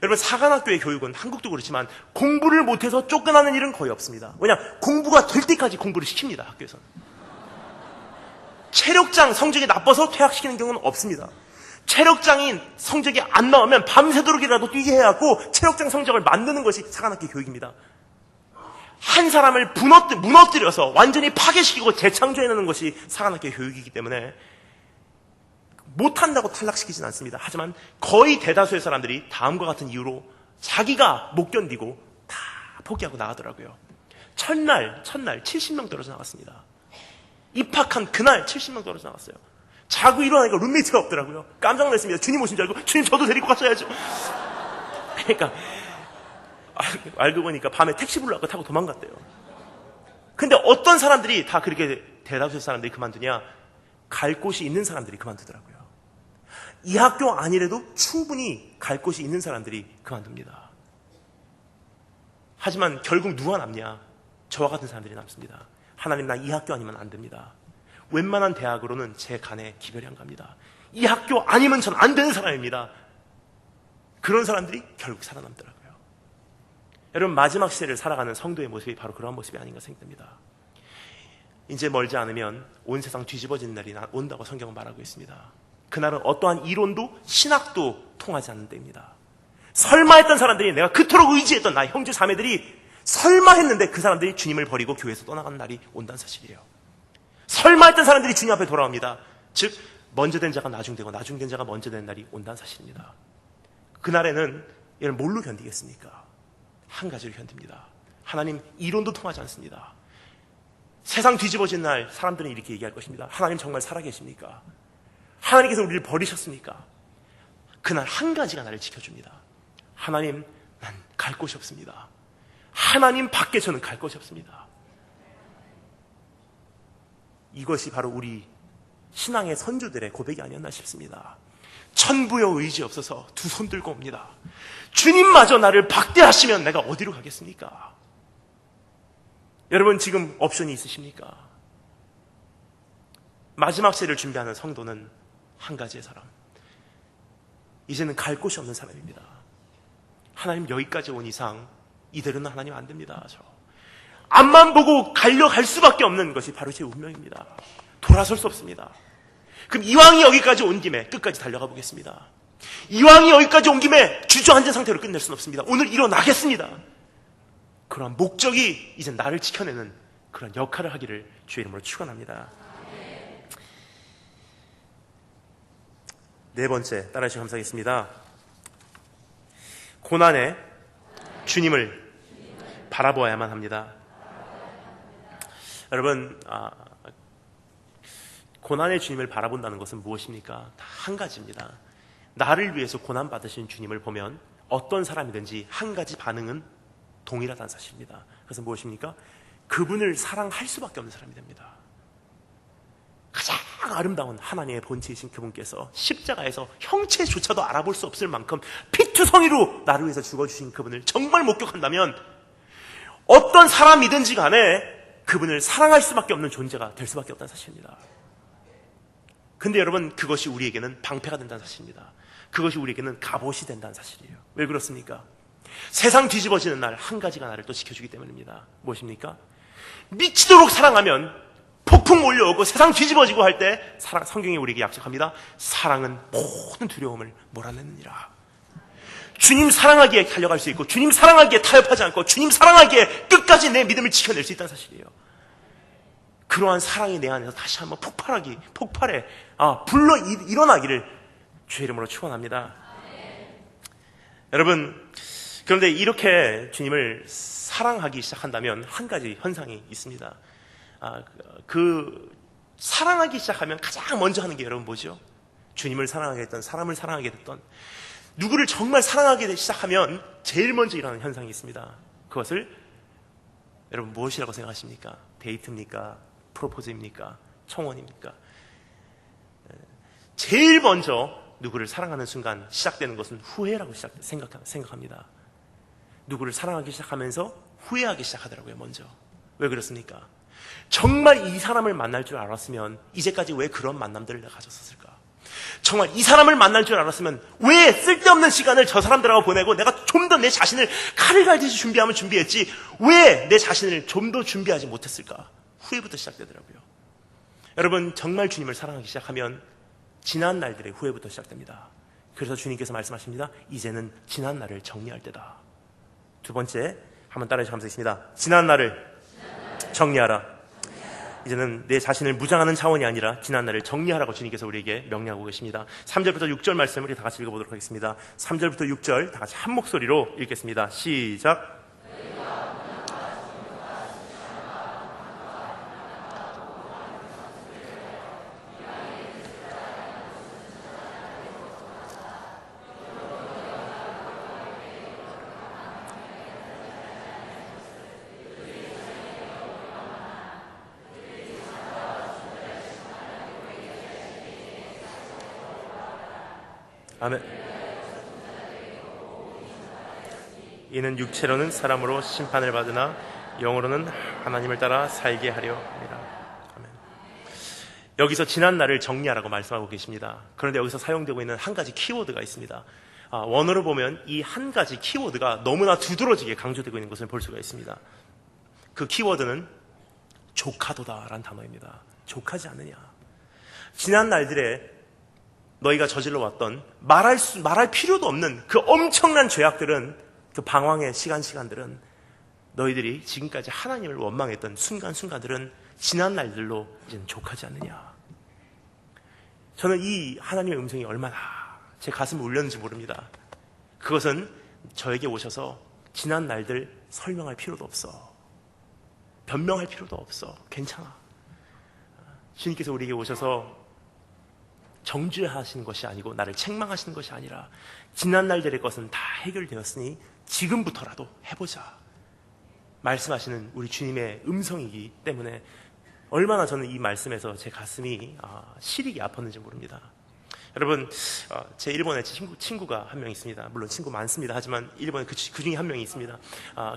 여러분, 사관학교의 교육은 한국도 그렇지만 공부를 못해서 쫓겨나는 일은 거의 없습니다. 왜냐? 공부가 될 때까지 공부를 시킵니다. 학교에서는. 체력장 성적이 나빠서 퇴학시키는 경우는 없습니다. 체력장인 성적이 안 나오면 밤새도록이라도 뛰게 해갖고 체력장 성적을 만드는 것이 사관학교 교육입니다. 한 사람을 무너뜨려서 완전히 파괴시키고 재창조해내는 것이 사관학교 교육이기 때문에 못한다고 탈락시키진 않습니다. 하지만 거의 대다수의 사람들이 다음과 같은 이유로 자기가 못 견디고 다 포기하고 나가더라고요. 첫날 70명 떨어져 나갔습니다. 입학한 그날 70명 떨어져 나갔어요. 자고 일어나니까 룸메이트가 없더라고요. 깜짝 놀랐습니다. 주님 오신 줄 알고 주님 저도 데리고 가셔야죠. 그러니까 알고 보니까 밤에 택시 불러갖고 타고 도망갔대요. 근데 어떤 사람들이 다 그렇게 대다수의 사람들이 그만두냐? 갈 곳이 있는 사람들이 그만두더라고요. 이 학교 아니래도 충분히 갈 곳이 있는 사람들이 그만둡니다. 하지만 결국 누가 남냐? 저와 같은 사람들이 남습니다. 하나님, 나 이 학교 아니면 안 됩니다. 웬만한 대학으로는 제 간에 기별이 안 갑니다. 이 학교 아니면 전 안 되는 사람입니다. 그런 사람들이 결국 살아남더라고요. 여러분, 마지막 시대를 살아가는 성도의 모습이 바로 그러한 모습이 아닌가 생각됩니다. 이제 멀지 않으면 온 세상 뒤집어지는 날이 온다고 성경은 말하고 있습니다. 그날은 어떠한 이론도 신학도 통하지 않는 때입니다. 설마 했던 사람들이, 내가 그토록 의지했던 나의 형제 자매들이 설마 했는데 그 사람들이 주님을 버리고 교회에서 떠나가는 날이 온다는 사실이에요. 설마 했던 사람들이 주님 앞에 돌아옵니다. 즉 먼저 된 자가 나중되고 나중된 자가 먼저 되는 날이 온다는 사실입니다. 그날에는 여러분 뭘로 견디겠습니까? 한 가지로 견딥니다. 하나님, 이론도 통하지 않습니다. 세상 뒤집어진 날 사람들은 이렇게 얘기할 것입니다. 하나님 정말 살아계십니까? 하나님께서 우리를 버리셨습니까? 그날 한 가지가 나를 지켜줍니다. 하나님, 난 갈 곳이 없습니다. 하나님 밖에 저는 갈 곳이 없습니다. 이것이 바로 우리 신앙의 선조들의 고백이 아니었나 싶습니다. 천부여 의지 없어서 두 손 들고 옵니다. 주님마저 나를 박대하시면 내가 어디로 가겠습니까? 여러분, 지금 옵션이 있으십니까? 마지막 세를 준비하는 성도는 한 가지의 사람. 이제는 갈 곳이 없는 사람입니다. 하나님, 여기까지 온 이상 이대로는 하나님 안 됩니다. 앞만 보고 갈 수밖에 없는 것이 바로 제 운명입니다. 돌아설 수 없습니다. 그럼 이왕이 여기까지 온 김에 끝까지 달려가 보겠습니다. 이왕이 여기까지 온 김에 주저앉은 상태로 끝낼 수는 없습니다. 오늘 일어나겠습니다. 그러한 목적이 이제 나를 지켜내는 그런 역할을 하기를 주의 이름으로 축원합니다. 네 번째, 따라하시면 감사하겠습니다. 고난에 주님을 바라보아야만 합니다. 여러분, 고난의 주님을 바라본다는 것은 무엇입니까? 다 한 가지입니다. 나를 위해서 고난 받으신 주님을 보면 어떤 사람이든지 한 가지 반응은 동일하다는 사실입니다. 그래서 무엇입니까? 그분을 사랑할 수밖에 없는 사람이 됩니다. 가장 아름다운 하나님의 본체이신 그분께서 십자가에서 형체조차도 알아볼 수 없을 만큼 피투성이로 나를 위해서 죽어주신 그분을 정말 목격한다면 어떤 사람이든지 간에 그분을 사랑할 수밖에 없는 존재가 될 수밖에 없다는 사실입니다. 근데 여러분, 그것이 우리에게는 방패가 된다는 사실입니다. 그것이 우리에게는 갑옷이 된다는 사실이에요. 왜 그렇습니까? 세상 뒤집어지는 날 한 가지가 나를 또 지켜주기 때문입니다. 무엇입니까? 미치도록 사랑하면 폭풍 몰려오고 세상 뒤집어지고 할 때 성경이 우리에게 약속합니다. 사랑은 모든 두려움을 몰아내느니라. 주님 사랑하기에 달려갈 수 있고 주님 사랑하기에 타협하지 않고 주님 사랑하기에 끝까지 내 믿음을 지켜낼 수 있다는 사실이에요. 그러한 사랑이 내 안에서 다시 한번 폭발해 불러 일어나기를 주의 이름으로 축원합니다. 여러분, 그런데 이렇게 주님을 사랑하기 시작한다면 한 가지 현상이 있습니다. 그 사랑하기 시작하면 가장 먼저 하는 게 여러분 뭐죠? 주님을 사랑하게 됐던, 사람을 사랑하게 됐던, 누구를 정말 사랑하게 시작하면 제일 먼저 일어나는 현상이 있습니다. 그것을 여러분 무엇이라고 생각하십니까? 데이트입니까? 프로포즈입니까? 청혼입니까? 제일 먼저 누구를 사랑하는 순간 시작되는 것은 후회라고 생각합니다. 누구를 사랑하기 시작하면서 후회하기 시작하더라고요. 먼저. 왜 그렇습니까? 정말 이 사람을 만날 줄 알았으면 이제까지 왜 그런 만남들을 내가 가졌었을까? 정말 이 사람을 만날 줄 알았으면 왜 쓸데없는 시간을 저 사람들하고 보내고 내가 좀 더 내 자신을 칼을 갈듯이 준비했지 왜 내 자신을 좀 더 준비하지 못했을까? 후회부터 시작되더라고요. 여러분, 정말 주님을 사랑하기 시작하면 지난 날들의 후회부터 시작됩니다. 그래서 주님께서 말씀하십니다. 이제는 지난 날을 정리할 때다. 두 번째, 한번 따라해 주시겠습니다. 지난 날을 정리하라. 이제는 내 자신을 무장하는 차원이 아니라 지난 날을 정리하라고 주님께서 우리에게 명령하고 계십니다. 3절부터 6절 말씀을 다 같이 읽어보도록 하겠습니다. 3절부터 6절 다 같이 한 목소리로 읽겠습니다. 시작. 아멘. 이는 육체로는 사람으로 심판을 받으나 영으로는 하나님을 따라 살게 하려 합니다. 아멘. 여기서 지난 날을 정리하라고 말씀하고 계십니다. 그런데 여기서 사용되고 있는 한 가지 키워드가 있습니다. 원어로 보면 이 한 가지 키워드가 너무나 두드러지게 강조되고 있는 것을 볼 수가 있습니다. 그 키워드는 족하도다라는 단어입니다. 족하지 않느냐. 지난 날들에 너희가 저질러 왔던 말할 필요도 없는 그 엄청난 죄악들은, 그 방황의 시간들은, 너희들이 지금까지 하나님을 원망했던 순간들은 지난 날들로 이제는 족하지 않느냐. 저는 이 하나님의 음성이 얼마나 제 가슴을 울렸는지 모릅니다. 그것은 저에게 오셔서 지난 날들 설명할 필요도 없어, 변명할 필요도 없어, 괜찮아. 주님께서 우리에게 오셔서 정죄하시는 것이 아니고 나를 책망하시는 것이 아니라 지난 날들의 것은 다 해결되었으니 지금부터라도 해보자 말씀하시는 우리 주님의 음성이기 때문에 얼마나 저는 이 말씀에서 제 가슴이 시리게 아팠는지 모릅니다. 여러분, 제 일본에 친구가 한 명 있습니다. 물론 친구 많습니다. 하지만 일본에 그 중에 한 명이 있습니다.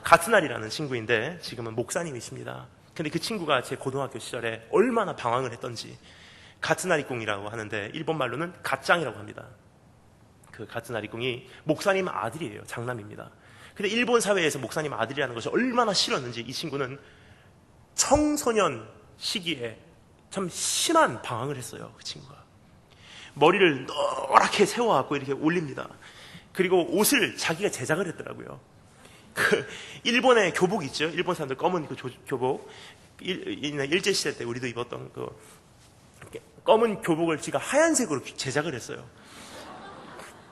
가츠날이라는 친구인데 지금은 목사님이십니다. 근데 그 친구가 제 고등학교 시절에 얼마나 방황을 했던지, 가츠나리꿍이라고 하는데 일본 말로는 갓짱이라고 합니다. 그 가츠나리꿍이 목사님 아들이에요. 장남입니다. 근데 일본 사회에서 목사님 아들이라는 것이 얼마나 싫었는지 이 친구는 청소년 시기에 참 심한 방황을 했어요. 그 친구가 머리를 노랗게 세워갖고 이렇게 올립니다. 그리고 옷을 자기가 제작을 했더라고요. 그 일본의 교복 있죠. 일본 사람들 검은 그 교복, 일제시대 때 우리도 입었던 그 검은 교복을 지가 하얀색으로 제작을 했어요.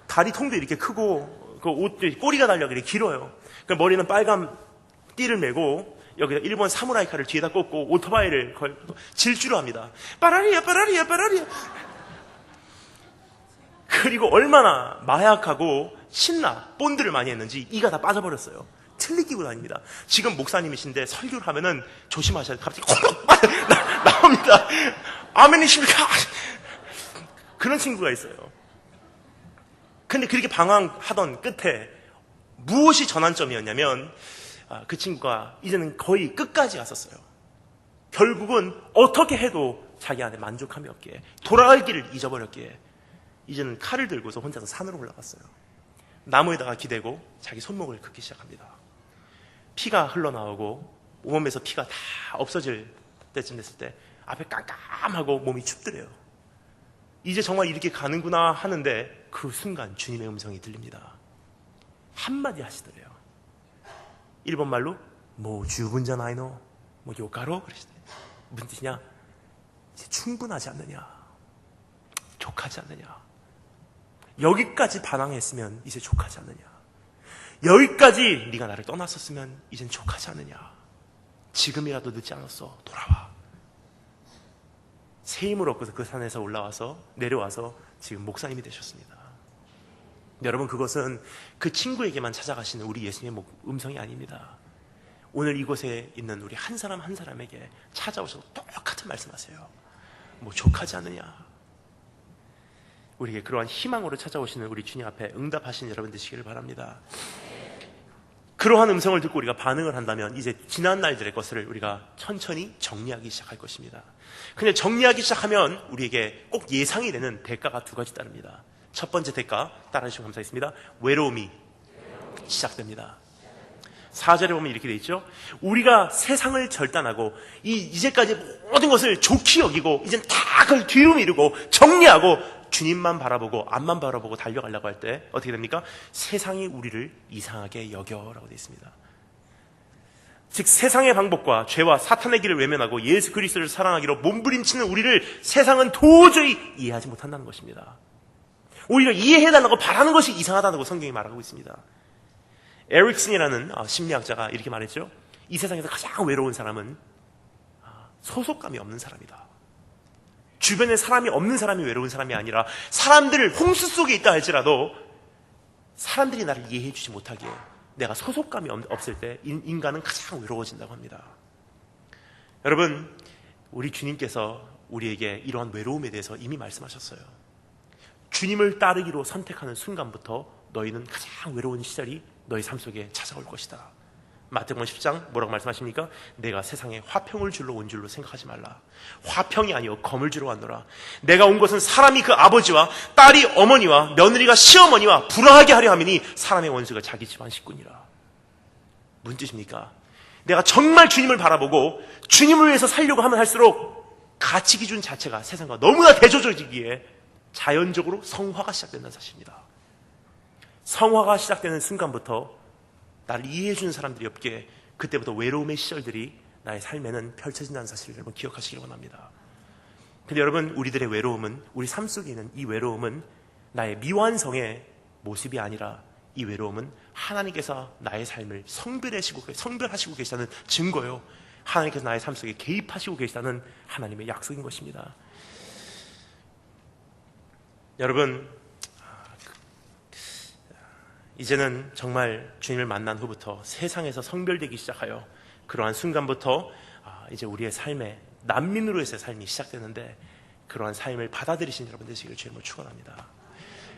다리 통도 이렇게 크고 그 옷 꼬리가 달려 이렇게 길어요. 그 머리는 빨간 띠를 메고 여기다 일본 사무라이 칼을 뒤에다 꽂고 오토바이를 걸고 질주를 합니다. 빠라리야. 그리고 얼마나 마약하고 신나 본드를 많이 했는지 이가 다 빠져버렸어요. 틀리 끼고 다닙니다. 지금 목사님이신데 설교를 하면은 조심하셔야 돼요. 갑자기 나옵니다. 아멘이십니까? 그런 친구가 있어요. 근데 그렇게 방황하던 끝에 무엇이 전환점이었냐면 그 친구가 이제는 거의 끝까지 갔었어요. 결국은 어떻게 해도 자기 안에 만족함이 없기에, 돌아갈 길을 잊어버렸기에 이제는 칼을 들고서 혼자서 산으로 올라갔어요. 나무에다가 기대고 자기 손목을 긋기 시작합니다. 피가 흘러나오고 온몸에서 피가 다 없어질 때쯤 됐을 때 앞에 깜깜하고 몸이 춥더래요. 이제 정말 이렇게 가는구나 하는데 그 순간 주님의 음성이 들립니다. 한마디 하시더래요. 일본말로 뭐 주분자 나이노 뭐 요가로 그러시대. 무슨 뜻이냐? 이제 충분하지 않느냐? 족하지 않느냐? 여기까지 반항했으면 이제 족하지 않느냐? 여기까지 네가 나를 떠났었으면 이젠 족하지 않느냐? 지금이라도 늦지 않았어. 돌아와. 새 힘을 얻고서 그 산에서 내려와서 지금 목사님이 되셨습니다. 여러분, 그것은 그 친구에게만 찾아가시는 우리 예수님의 음성이 아닙니다. 오늘 이곳에 있는 우리 한 사람 한 사람에게 찾아오셔서 똑같은 말씀하세요. 뭐 족하지 않느냐? 우리에게 그러한 희망으로 찾아오시는 우리 주님 앞에 응답하시는 여러분 되시기를 바랍니다. 그러한 음성을 듣고 우리가 반응을 한다면 이제 지난 날들의 것을 우리가 천천히 정리하기 시작할 것입니다. 근데 정리하기 시작하면 우리에게 꼭 예상이 되는 대가가 두 가지 따릅니다. 첫 번째 대가, 따라해주시면 감사하겠습니다. 외로움이 시작됩니다. 4절에 보면 이렇게 돼 있죠. 우리가 세상을 절단하고 이제까지 모든 것을 좋게 여기고 이젠 다 그걸 뒤로 미루고 정리하고 주님만 바라보고 앞만 바라보고 달려가려고 할 때 어떻게 됩니까? 세상이 우리를 이상하게 여겨라고 되어 있습니다. 즉 세상의 방법과 죄와 사탄의 길을 외면하고 예수 그리스도를 사랑하기로 몸부림치는 우리를 세상은 도저히 이해하지 못한다는 것입니다. 오히려 이해해달라고 바라는 것이 이상하다고 성경이 말하고 있습니다. 에릭슨이라는 심리학자가 이렇게 말했죠. 이 세상에서 가장 외로운 사람은 소속감이 없는 사람이다. 주변에 사람이 없는 사람이 외로운 사람이 아니라 사람들 홍수 속에 있다 할지라도 사람들이 나를 이해해 주지 못하기에 내가 소속감이 없을 때 인간은 가장 외로워진다고 합니다. 여러분, 우리 주님께서 우리에게 이러한 외로움에 대해서 이미 말씀하셨어요. 주님을 따르기로 선택하는 순간부터 너희는 가장 외로운 시절이 너희 삶 속에 찾아올 것이다. 마태복음 10장 뭐라고 말씀하십니까? 내가 세상에 화평을 주러 온 줄로 생각하지 말라. 화평이 아니요 검을 주러 왔노라. 내가 온 것은 사람이 그 아버지와 딸이 어머니와 며느리가 시어머니와 불화하게 하려 함이니 사람의 원수가 자기 집안 식구니라. 무슨 뜻입니까? 내가 정말 주님을 바라보고 주님을 위해서 살려고 하면 할수록 가치 기준 자체가 세상과 너무나 대조적이기에 자연적으로 성화가 시작된다는 사실입니다. 성화가 시작되는 순간부터 나를 이해해주는 사람들이 없기에 그때부터 외로움의 시절들이 나의 삶에는 펼쳐진다는 사실을 여러분 기억하시길 원합니다. 근데 여러분, 우리들의 외로움은, 우리 삶 속에 있는 이 외로움은 나의 미완성의 모습이 아니라 이 외로움은 하나님께서 나의 삶을 성별하시고 계시다는 증거요. 하나님께서 나의 삶 속에 개입하시고 계시다는 하나님의 약속인 것입니다. 여러분, 이제는 정말 주님을 만난 후부터 세상에서 성별되기 시작하여 그러한 순간부터 이제 우리의 삶에 난민으로서의 삶이 시작되는데 그러한 삶을 받아들이신 여러분 되시기를 주님으로 축원합니다.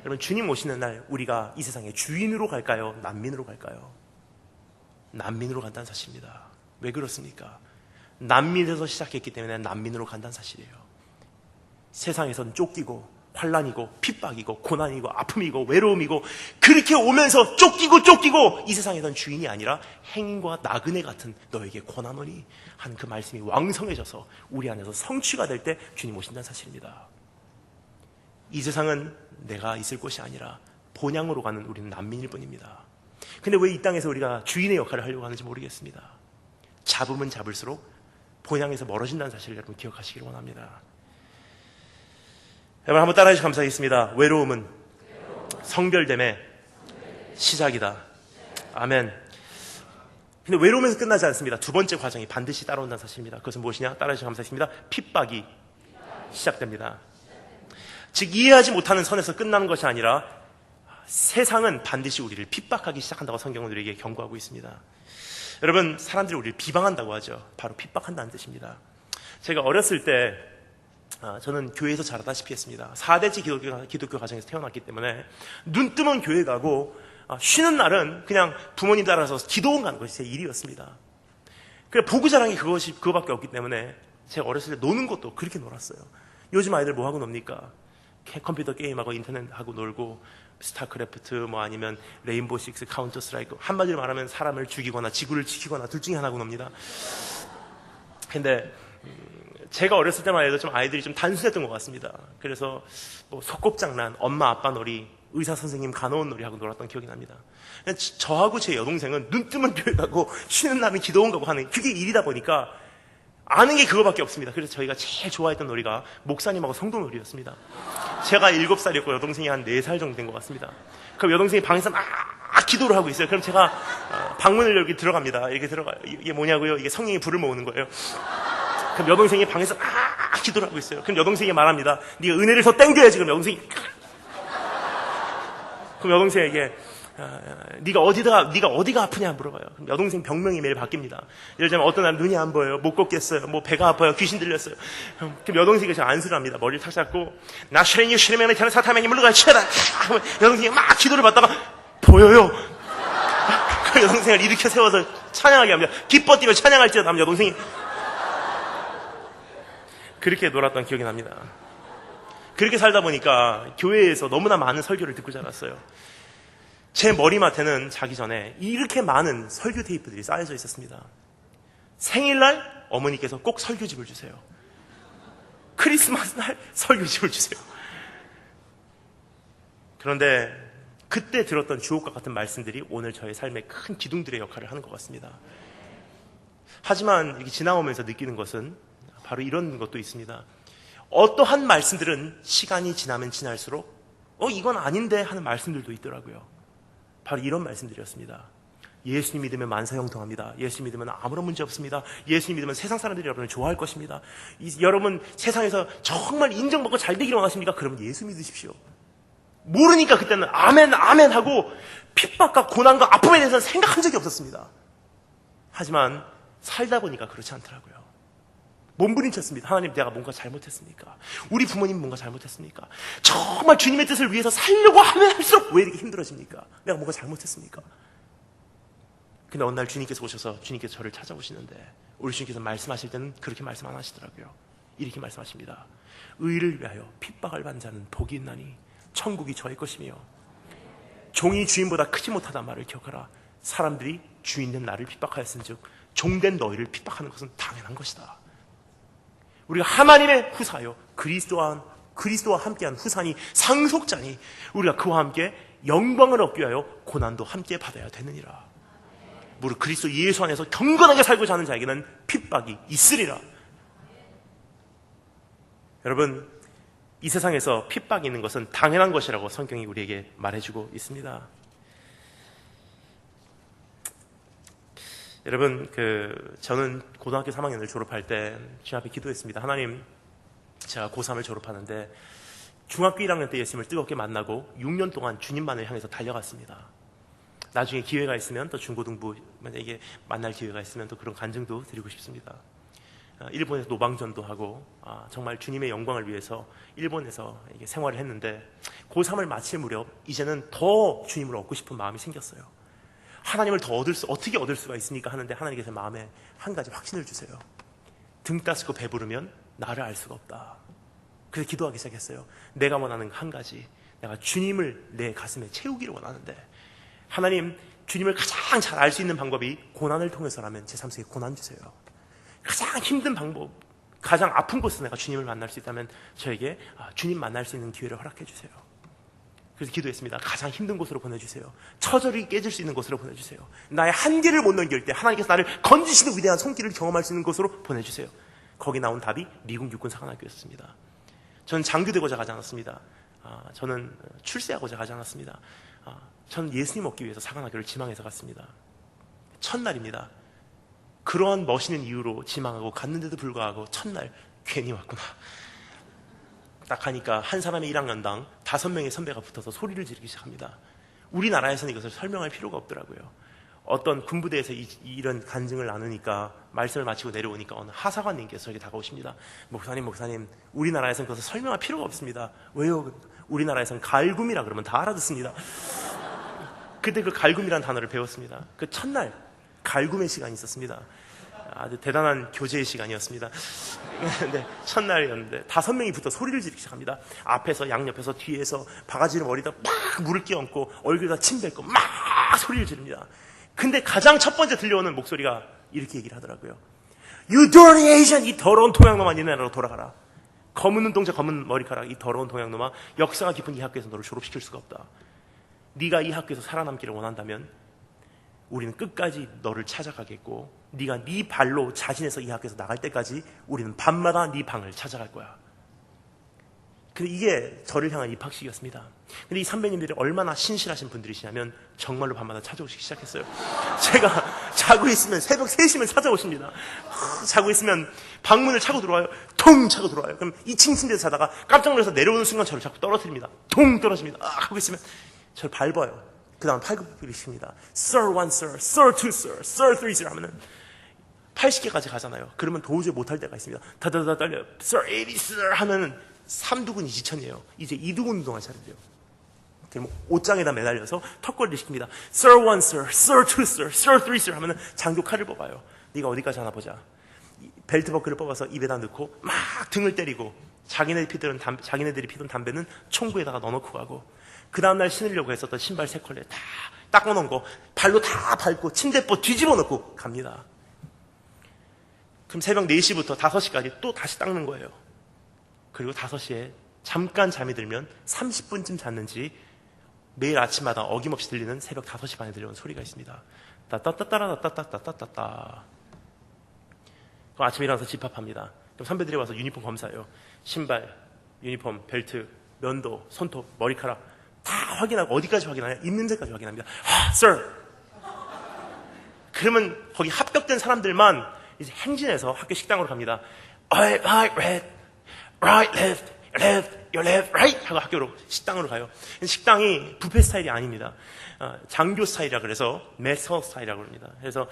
여러분, 주님 오시는 날 우리가 이 세상의 주인으로 갈까요? 난민으로 갈까요? 난민으로 간다는 사실입니다. 왜 그렇습니까? 난민에서 시작했기 때문에 난민으로 간다는 사실이에요. 세상에서는 쫓기고 환난이고 핍박이고 고난이고 아픔이고 외로움이고 그렇게 오면서 쫓기고 이 세상에선 주인이 아니라 행인과 나그네 같은 너에게 권하노니 하는 그 말씀이 왕성해져서 우리 안에서 성취가 될 때 주님 오신다는 사실입니다. 이 세상은 내가 있을 곳이 아니라 본향으로 가는 우리는 난민일 뿐입니다. 근데 왜 이 땅에서 우리가 주인의 역할을 하려고 하는지 모르겠습니다. 잡으면 잡을수록 본향에서 멀어진다는 사실을 여러분 기억하시길 원합니다. 여러분, 한번 따라해 주시면 감사하겠습니다. 외로움은 성별됨의 시작이다. 아멘. 근데 외로움에서 끝나지 않습니다. 두 번째 과정이 반드시 따라온다는 사실입니다. 그것은 무엇이냐? 따라해 주시면 감사하겠습니다. 핍박이 시작됩니다. 즉, 이해하지 못하는 선에서 끝나는 것이 아니라 세상은 반드시 우리를 핍박하기 시작한다고 성경은 우리에게 경고하고 있습니다. 여러분, 사람들이 우리를 비방한다고 하죠. 바로 핍박한다는 뜻입니다. 제가 어렸을 때 저는 교회에서 자라다시피 했습니다. 4대째 기독교 가정에서 태어났기 때문에 눈 뜨면 교회 가고 쉬는 날은 그냥 부모님 따라서 기도원 가는 것이 제 일이었습니다. 그래, 보고자랑이 그거밖에 없기 때문에 제가 어렸을 때 노는 것도 그렇게 놀았어요. 요즘 아이들 뭐 하고 놉니까? 컴퓨터 게임하고 인터넷하고 놀고 스타크래프트 뭐 아니면 레인보우 식스, 카운터 스트라이크, 한마디로 말하면 사람을 죽이거나 지구를 지키거나 둘 중에 하나고 놉니다. 근데 제가 어렸을 때만 해도 좀 아이들이 좀 단순했던 것 같습니다. 그래서 뭐 소꿉장난, 엄마 아빠 놀이, 의사 선생님 간호원 놀이 하고 놀았던 기억이 납니다. 저하고 제 여동생은 눈 뜨면 교회 가고 쉬는 날은 기도원 가고 하는 그게 일이다 보니까 아는 게 그거밖에 없습니다. 그래서 저희가 제일 좋아했던 놀이가 목사님하고 성도 놀이였습니다. 제가 7살이었고 여동생이 한 4살 정도 된 것 같습니다. 그럼 여동생이 방에서 막 기도를 하고 있어요. 그럼 제가 방문을 열고 들어갑니다. 이렇게 들어가요. 이게 뭐냐고요? 이게 성령이 불을 모으는 거예요. 그럼 여동생이 방에서 막 기도를 하고 있어요. 그럼 여동생이 말합니다. 네가 은혜를 더 땡겨야지. 그럼 여동생이 그럼 여동생에게 네가 어디가 아프냐 물어봐요. 그럼 여동생 병명이 매일 바뀝니다. 예를 들면 어떤 날 눈이 안 보여요. 못 걷겠어요. 뭐 배가 아파요. 귀신 들렸어요. 그럼 여동생이 저 안수를 합니다. 머리를 탁 잡고 나시레니 시레면에 태는 사타맹이 물러가 치다. 여동생이 막 기도를 받다가 보여요. 그 여동생을 일으켜 세워서 찬양하게 합니다. 기뻐 뛰며 찬양할지어다 하면 여동생이 그렇게 놀았던 기억이 납니다. 그렇게 살다 보니까 교회에서 너무나 많은 설교를 듣고 자랐어요. 제 머리맡에는 자기 전에 이렇게 많은 설교 테이프들이 쌓여져 있었습니다. 생일날 어머니께서 꼭 설교집을 주세요. 크리스마스 날 설교집을 주세요. 그런데 그때 들었던 주옥과 같은 말씀들이 오늘 저의 삶에 큰 기둥들의 역할을 하는 것 같습니다. 하지만 이렇게 지나오면서 느끼는 것은 바로 이런 것도 있습니다. 어떠한 말씀들은 시간이 지나면 지날수록 이건 아닌데 하는 말씀들도 있더라고요. 바로 이런 말씀들이었습니다. 예수님 믿으면 만사형통합니다. 예수님 믿으면 아무런 문제 없습니다. 예수님 믿으면 세상 사람들이 여러분을 좋아할 것입니다. 여러분 세상에서 정말 인정받고 잘 되기를 원하십니까? 그럼 예수 믿으십시오. 모르니까 그때는 아멘 아멘 하고 핍박과 고난과 아픔에 대해서는 생각한 적이 없었습니다. 하지만 살다 보니까 그렇지 않더라고요. 몸부림쳤습니다. 하나님, 내가 뭔가 잘못했습니까? 우리 부모님 뭔가 잘못했습니까? 정말 주님의 뜻을 위해서 살려고 하면 할수록 왜 이렇게 힘들어집니까? 내가 뭔가 잘못했습니까? 근데 어느 날 주님께서 오셔서 주님께서 저를 찾아오시는데 우리 주님께서 말씀하실 때는 그렇게 말씀 안 하시더라고요. 이렇게 말씀하십니다. 의를 위하여 핍박을 받는 자는 복이 있나니 천국이 저의 것이며 종이 주인보다 크지 못하단 말을 기억하라. 사람들이 주인된 나를 핍박하였은즉 종된 너희를 핍박하는 것은 당연한 것이다. 우리가 하나님의 후사요 그리스도와 함께한 후사니 상속자니 우리가 그와 함께 영광을 얻기 위하여 고난도 함께 받아야 되느니라. 무릇 그리스도 예수 안에서 경건하게 살고자 하는 자에게는 핍박이 있으리라. 여러분, 이 세상에서 핍박이 있는 것은 당연한 것이라고 성경이 우리에게 말해주고 있습니다. 여러분, 저는 고등학교 3학년을 졸업할 때 주님 앞에 기도했습니다. 하나님, 제가 고3을 졸업하는데 중학교 1학년 때 예수님을 뜨겁게 만나고 6년 동안 주님만을 향해서 달려갔습니다. 나중에 기회가 있으면 또 중고등부 만약에 만날 기회가 있으면 또 그런 간증도 드리고 싶습니다. 일본에서 노방전도 하고 정말 주님의 영광을 위해서 일본에서 생활을 했는데 고3을 마칠 무렵 이제는 더 주님을 얻고 싶은 마음이 생겼어요. 하나님을 더 어떻게 얻을 수가 있습니까? 하는데 하나님께서 마음에 한 가지 확신을 주세요. 등 따스고 배부르면 나를 알 수가 없다. 그래서 기도하기 시작했어요. 내가 원하는 한 가지, 내가 주님을 내 가슴에 채우기를 원하는데 하나님, 주님을 가장 잘 알 수 있는 방법이 고난을 통해서라면 제 삶 속에 고난 주세요. 가장 힘든 방법, 가장 아픈 곳에서 내가 주님을 만날 수 있다면 저에게 주님 만날 수 있는 기회를 허락해 주세요. 그래서 기도했습니다. 가장 힘든 곳으로 보내주세요. 처절히 깨질 수 있는 곳으로 보내주세요. 나의 한계를 못 넘길 때 하나님께서 나를 건지시는 위대한 손길을 경험할 수 있는 곳으로 보내주세요. 거기 나온 답이 미국 육군 사관학교였습니다. 저는 장교되고자 가지 않았습니다. 저는 출세하고자 가지 않았습니다. 저는 예수님 얻기 위해서 사관학교를 지망해서 갔습니다. 첫날입니다. 그러한 멋있는 이유로 지망하고 갔는데도 불구하고 첫날 괜히 왔구나. 딱 가니까 한 사람의 1학년당 5명의 선배가 붙어서 소리를 지르기 시작합니다. 우리나라에서는 이것을 설명할 필요가 없더라고요. 어떤 군부대에서 이런 간증을 나누니까 말씀을 마치고 내려오니까 어느 하사관님께서 저에게 다가오십니다. 목사님, 우리나라에서는 그것을 설명할 필요가 없습니다. 왜요? 우리나라에서는 갈굼이라 그러면 다 알아듣습니다. 그때 그 갈굼이라는 단어를 배웠습니다. 그 첫날 갈굼의 시간이 있었습니다. 아주 대단한 교제의 시간이었습니다. 근데 첫날이었는데 5명이 붙어 소리를 지르기 시작합니다. 앞에서, 양옆에서, 뒤에서 바가지를 머리에다 막 물을 끼얹고 얼굴에다 침 뱉고 막 소리를 지릅니다. 근데 가장 첫 번째 들려오는 목소리가 이렇게 얘기를 하더라고요. You dirty Asian! 이 더러운 동양놈아, 니네 나라로 돌아가라. 검은 눈동자, 검은 머리카락, 이 더러운 동양놈아, 역사가 깊은 이 학교에서 너를 졸업시킬 수가 없다. 네가 이 학교에서 살아남기를 원한다면 우리는 끝까지 너를 찾아가겠고 네가 네 발로 자진해서 이 학교에서 나갈 때까지 우리는 밤마다 네 방을 찾아갈 거야. 근데 이게 저를 향한 입학식이었습니다. 근데 이 선배님들이 얼마나 신실하신 분들이시냐면 정말로 밤마다 찾아오시기 시작했어요. 제가 자고 있으면 새벽 3시면 찾아오십니다. 자고 있으면 방문을 차고 들어와요. 통 차고 들어와요. 그럼 2층 침대에서 자다가 깜짝 놀라서 내려오는 순간 저를 자꾸 떨어뜨립니다. 통 떨어집니다. 하고 있으면 저를 밟아요. 그 다음 팔굽혀펴기를 시킵니다. Sir 1, Sir, Sir 2, Sir, Sir 3, Sir 하면은 80개까지 가잖아요. 그러면 도저히 못할 때가 있습니다. 다다다 떨려요. Sir 80, Sir 하면은 3두근이 지천이에요. 이제 2두근 운동할 차례예요. 그럼 옷장에다 매달려서 턱걸이를 시킵니다. Sir 1, Sir, Sir 2, Sir, Sir 3, Sir 하면은 장교 칼을 뽑아요. 네가 어디까지 하나 보자. 벨트 버클을 뽑아서 입에다 넣고 막 등을 때리고 자기네들이 피던 담배는 총구에다가 넣어놓고 가고 그 다음날 신으려고 했었던 신발 3컬레 다 닦아놓은 거 발로 다 밟고 침대포 뒤집어 놓고 갑니다. 그럼 새벽 4시부터 5시까지 또 다시 닦는 거예요. 그리고 5시에 잠깐 잠이 들면 30분쯤 잤는지 매일 아침마다 어김없이 들리는 새벽 5시 반에 들려오는 소리가 있습니다. 따따따따라따따따따따. 그럼 아침에 일어나서 집합합니다. 그럼 선배들이 와서 유니폼 검사해요. 신발, 유니폼, 벨트, 면도, 손톱, 머리카락 다 확인하고 어디까지 확인하냐? 입냄새까지 확인합니다. Sir! 그러면 거기 합격된 사람들만 이제 행진해서 학교 식당으로 갑니다. Right, right, left, your left, right 하고 학교로 식당으로 가요. 식당이 뷔페 스타일이 아닙니다. 장교 스타일이라 그래서 매서 스타일이라고 합니다. 그래서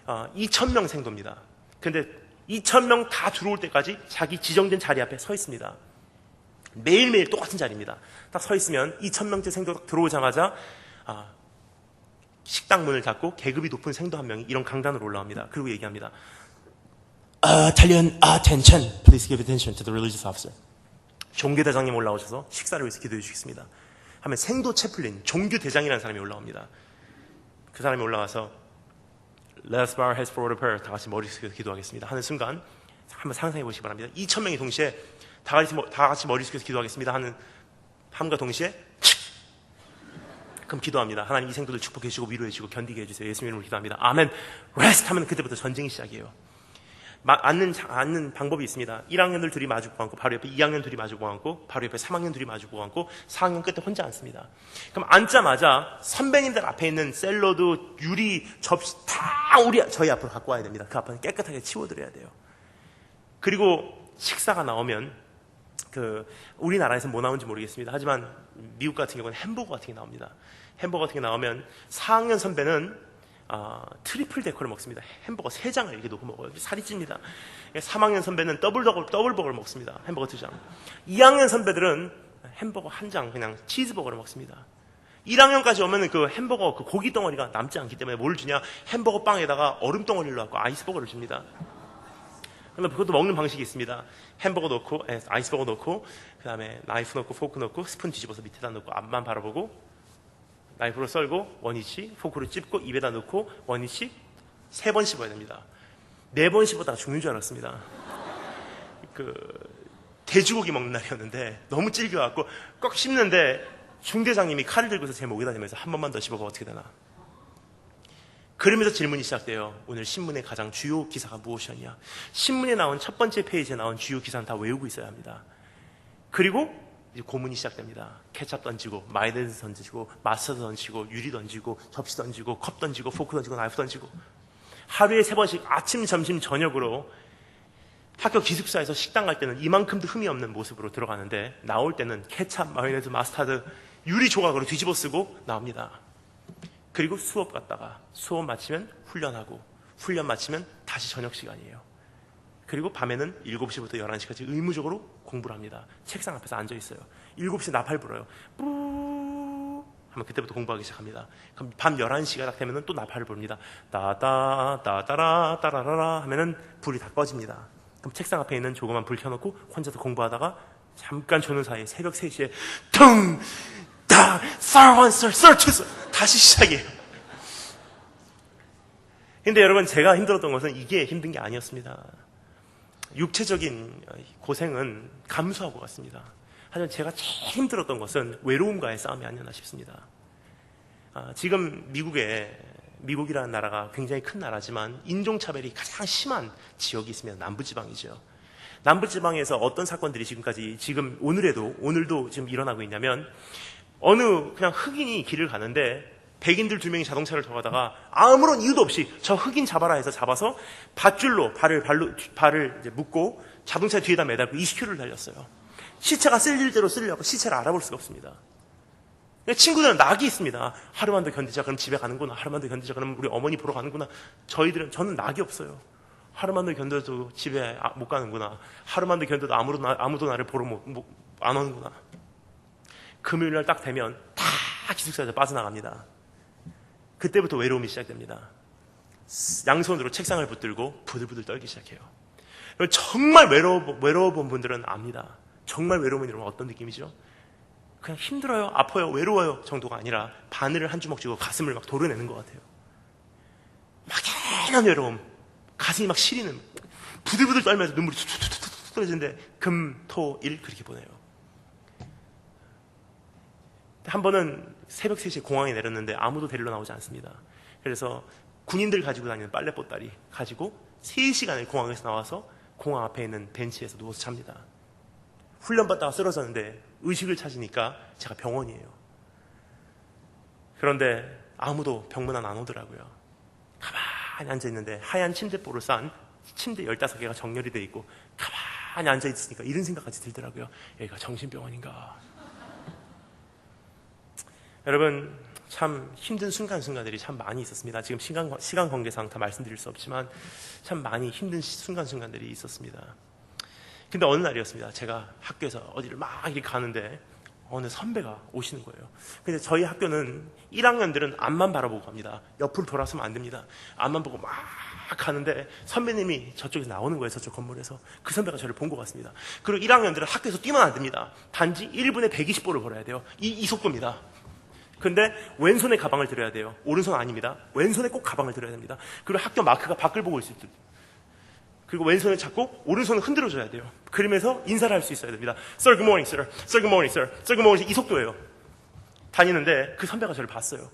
2,000명 생도입니다. 근데 2,000명 다 들어올 때까지 자기 지정된 자리 앞에 서 있습니다. 매일매일 똑같은 자리입니다. 딱 서 있으면 2,000명째 생도 들어오자마자 식당 문을 닫고 계급이 높은 생도 한 명이 이런 강단으로 올라옵니다. 그리고 얘기합니다. Italian attention. Please give attention to the religious officer. 종교대장님 올라오셔서 식사를 위해서 기도해 주시겠습니다. 하면 생도 채플린, 종교대장이라는 사람이 올라옵니다. 그 사람이 올라와서 Let's bow our heads for a prayer. 다 같이 머리 숙여서 기도하겠습니다. 하는 순간 한번 상상해 보시기 바랍니다. 2,000명이 동시에 다 같이 머리 숙여서 기도하겠습니다. 하는 함과 동시에 그럼 기도합니다. 하나님 이 생도들 축복해 주시고 위로해 주시고 견디게 해주세요. 예수님 이름으로 기도합니다. 아멘. 레스트 하면 그때부터 전쟁이 시작이에요. 앉는 방법이 있습니다. 1학년들 둘이 마주보고 앉고 바로 옆에 2학년 둘이 마주보고 앉고 바로 옆에 3학년 둘이 마주보고 앉고 4학년 끝에 혼자 앉습니다. 그럼 앉자마자 선배님들 앞에 있는 샐러드, 유리, 접시 다 저희 앞으로 갖고 와야 됩니다. 그 앞에는 깨끗하게 치워드려야 돼요. 그리고 식사가 나오면 우리나라에서 뭐 나오는지 모르겠습니다. 하지만 미국 같은 경우는 햄버거 같은 게 나옵니다. 햄버거 같은 게 나오면 4학년 선배는 트리플 데커를 먹습니다. 햄버거 3장을 이렇게 놓고 먹어요. 살이 찝니다. 3학년 선배는 더블버거를 먹습니다. 햄버거 2장. 2학년 선배들은 햄버거 1장 그냥 치즈버거를 먹습니다. 1학년까지 오면 그 햄버거 그 고기 덩어리가 남지 않기 때문에 뭘 주냐? 햄버거 빵에다가 얼음 덩어리를 넣고 아이스버거를 줍니다. 그런데 그것도 먹는 방식이 있습니다. 햄버거 넣고 아이스버거 넣고 그 다음에 나이프 넣고 포크 넣고 스푼 뒤집어서 밑에다 넣고 앞만 바라보고 나이프로 썰고 원위치, 포크로 찝고 입에다 넣고 원위치 3번 씹어야 됩니다. 4번 씹었다가 죽는 줄 알았습니다. 돼지고기 먹는 날이었는데 너무 질겨갖고 꼭 씹는데 중대장님이 칼을 들고서 제 목에다 대면서 한 번만 더 씹어봐 어떻게 되나. 그러면서 질문이 시작돼요. 오늘 신문의 가장 주요 기사가 무엇이었냐. 신문에 나온 첫 번째 페이지에 나온 주요 기사는 다 외우고 있어야 합니다. 그리고 이제 고문이 시작됩니다. 케찹 던지고 마요네즈 던지고 마스터드 던지고 유리 던지고 접시 던지고 컵 던지고 포크 던지고 나이프 던지고 하루에 3번씩 아침 점심 저녁으로 학교 기숙사에서 식당 갈 때는 이만큼도 흠이 없는 모습으로 들어가는데 나올 때는 케찹, 마요네즈, 마스타드 유리 조각으로 뒤집어 쓰고 나옵니다. 그리고 수업 갔다가 수업 마치면 훈련하고 훈련 마치면 다시 저녁 시간이에요. 그리고 밤에는 7시부터 11시까지 의무적으로 공부를 합니다. 책상 앞에서 앉아 있어요. 7시에 나팔 불어요. 뿌 하면 그때부터 공부하기 시작합니다. 그럼 밤 11시가 딱 되면 또 나팔을 부릅니다. 따따 따따라 따라라라 하면은 불이 다 꺼집니다. 그럼 책상 앞에 있는 조그만 불 켜놓고 혼자서 공부하다가 잠깐 조는 사이에 새벽 3시에 퉁! 다! Sir 1, Sir, Sir 2, Sir 다시 시작이에요. 근데 여러분 제가 힘들었던 것은 이게 힘든 게 아니었습니다. 육체적인 고생은 감수하고 갔습니다. 하지만 제가 제일 힘들었던 것은 외로움과의 싸움이 아니었나 싶습니다. 지금 미국에 미국이라는 나라가 굉장히 큰 나라지만 인종차별이 가장 심한 지역이 있으면 남부지방이죠. 남부지방에서 어떤 사건들이 지금 오늘도 지금 일어나고 있냐면, 어느 그냥 흑인이 길을 가는데 백인들 2명이 자동차를 더 가다가 아무런 이유도 없이 저 흑인 잡아라 해서 잡아서 밧줄로 발을 이제 묶고 자동차 뒤에다 매달고 20km를 달렸어요. 시체가 쓸릴 대로 쓰려고 시체를 알아볼 수가 없습니다. 친구들은 낙이 있습니다. 하루만 더 견디자 그럼 집에 가는구나. 하루만 더 견디자 그럼 우리 어머니 보러 가는구나. 저는 낙이 없어요. 하루만 더 견뎌도 집에 못 가는구나. 하루만 더 견뎌도 아무도 나를 보러 안 오는구나. 금요일날 딱 되면 다 기숙사에서 빠져나갑니다. 그때부터 외로움이 시작됩니다. 양손으로 책상을 붙들고 부들부들 떨기 시작해요. 정말 외로워 본 분들은 압니다. 정말 외로움이 이러면 어떤 느낌이죠? 그냥 힘들어요, 아파요, 외로워요 정도가 아니라 바늘을 한 주먹 쥐고 가슴을 막 도려내는 것 같아요. 막연한 외로움, 가슴이 막 시리는, 부들부들 떨면서 눈물이 툭툭툭툭 떨어지는데 금, 토, 일 그렇게 보내요. 한 번은 새벽 3시에 공항에 내렸는데 아무도 데리러 나오지 않습니다. 그래서 군인들 가지고 다니는 빨래 보따리 가지고 3시간을 공항에서 나와서 공항 앞에 있는 벤치에서 누워서 잡니다. 훈련받다가 쓰러졌는데 의식을 찾으니까 제가 병원이에요. 그런데 아무도 병문안 안 오더라고요. 가만히 앉아있는데 하얀 침대보를 싼 침대 15개가 정렬이 돼 있고 가만히 앉아있으니까 이런 생각까지 들더라고요. 여기가 정신병원인가. 여러분, 참 힘든 순간순간들이 참 많이 있었습니다. 지금 시간 관계상 다 말씀드릴 수 없지만 참 많이 힘든 순간순간들이 있었습니다. 근데 어느 날이었습니다. 제가 학교에서 어디를 막 이렇게 가는데 어느 선배가 오시는 거예요. 근데 저희 학교는 1학년들은 앞만 바라보고 갑니다. 옆으로 돌아서면 안 됩니다. 앞만 보고 막 가는데 선배님이 저쪽에서 나오는 거예요. 저쪽 건물에서. 그 선배가 저를 본 것 같습니다. 그리고 1학년들은 학교에서 뛰면 안 됩니다. 단지 1분에 120보를 걸어야 돼요. 이 속도입니다. 근데 왼손에 가방을 들어야 돼요. 오른손 아닙니다. 왼손에 꼭 가방을 들어야 됩니다. 그리고 학교 마크가 밖을 보고 있을 때, 그리고 왼손을 잡고 오른손을 흔들어줘야 돼요. 그러면서 인사를 할 수 있어야 됩니다. Sir, good morning, sir. Sir, good morning, sir. Sir, good morning. 이 속도예요. 다니는데 그 선배가 저를 봤어요.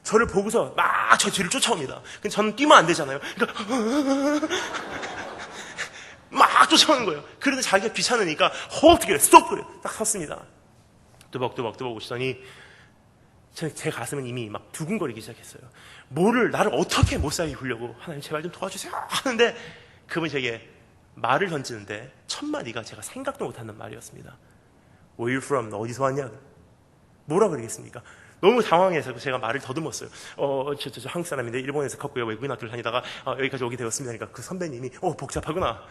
저를 보고서 막 저 뒤를 쫓아옵니다. 근데 저는 뛰면 안 되잖아요. 그러니까 막 쫓아오는 거예요. 그런데 자기가 귀찮으니까 hold together, stop 그래요. 딱 섰습니다. 뚜벅뚜벅 오시더니 제 가슴은 이미 막 두근거리기 시작했어요. 나를 어떻게 못 살게 굴려고 하나님 제발 좀 도와주세요 하는데 그분이 제게 말을 던지는데 첫 마디가 제가 생각도 못하는 말이었습니다. Where you from? 너 어디서 왔냐? 뭐라 그러겠습니까? 너무 당황해서 제가 말을 더듬었어요. 저 한국 사람인데 일본에서 컸고요. 외국인 학교를 다니다가 여기까지 오게 되었습니다. 그러니까 그 선배님이 복잡하구나.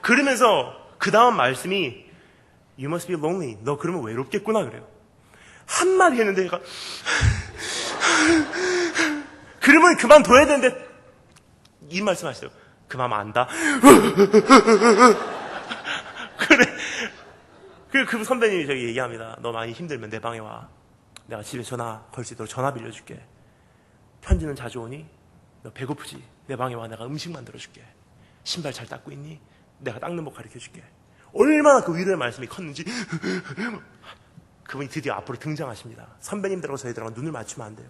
그러면서 그 다음 말씀이 You must be lonely. 너 그러면 외롭겠구나 그래요. 한마디 했는데 얘가 그러면 그만둬야 되는데 이 말씀하시죠. 그 마음 안다. 그래. 그 선배님이 저기 얘기합니다. 너 많이 힘들면 내 방에 와. 내가 집에 전화 걸 수 있도록 전화 빌려줄게. 편지는 자주 오니? 너 배고프지? 내 방에 와. 내가 음식 만들어줄게. 신발 잘 닦고 있니? 내가 닦는 법 가르쳐줄게. 얼마나 그 위로의 말씀이 컸는지. 그분이 드디어 앞으로 등장하십니다. 선배님들하고 저희들하고 눈을 맞추면 안 돼요.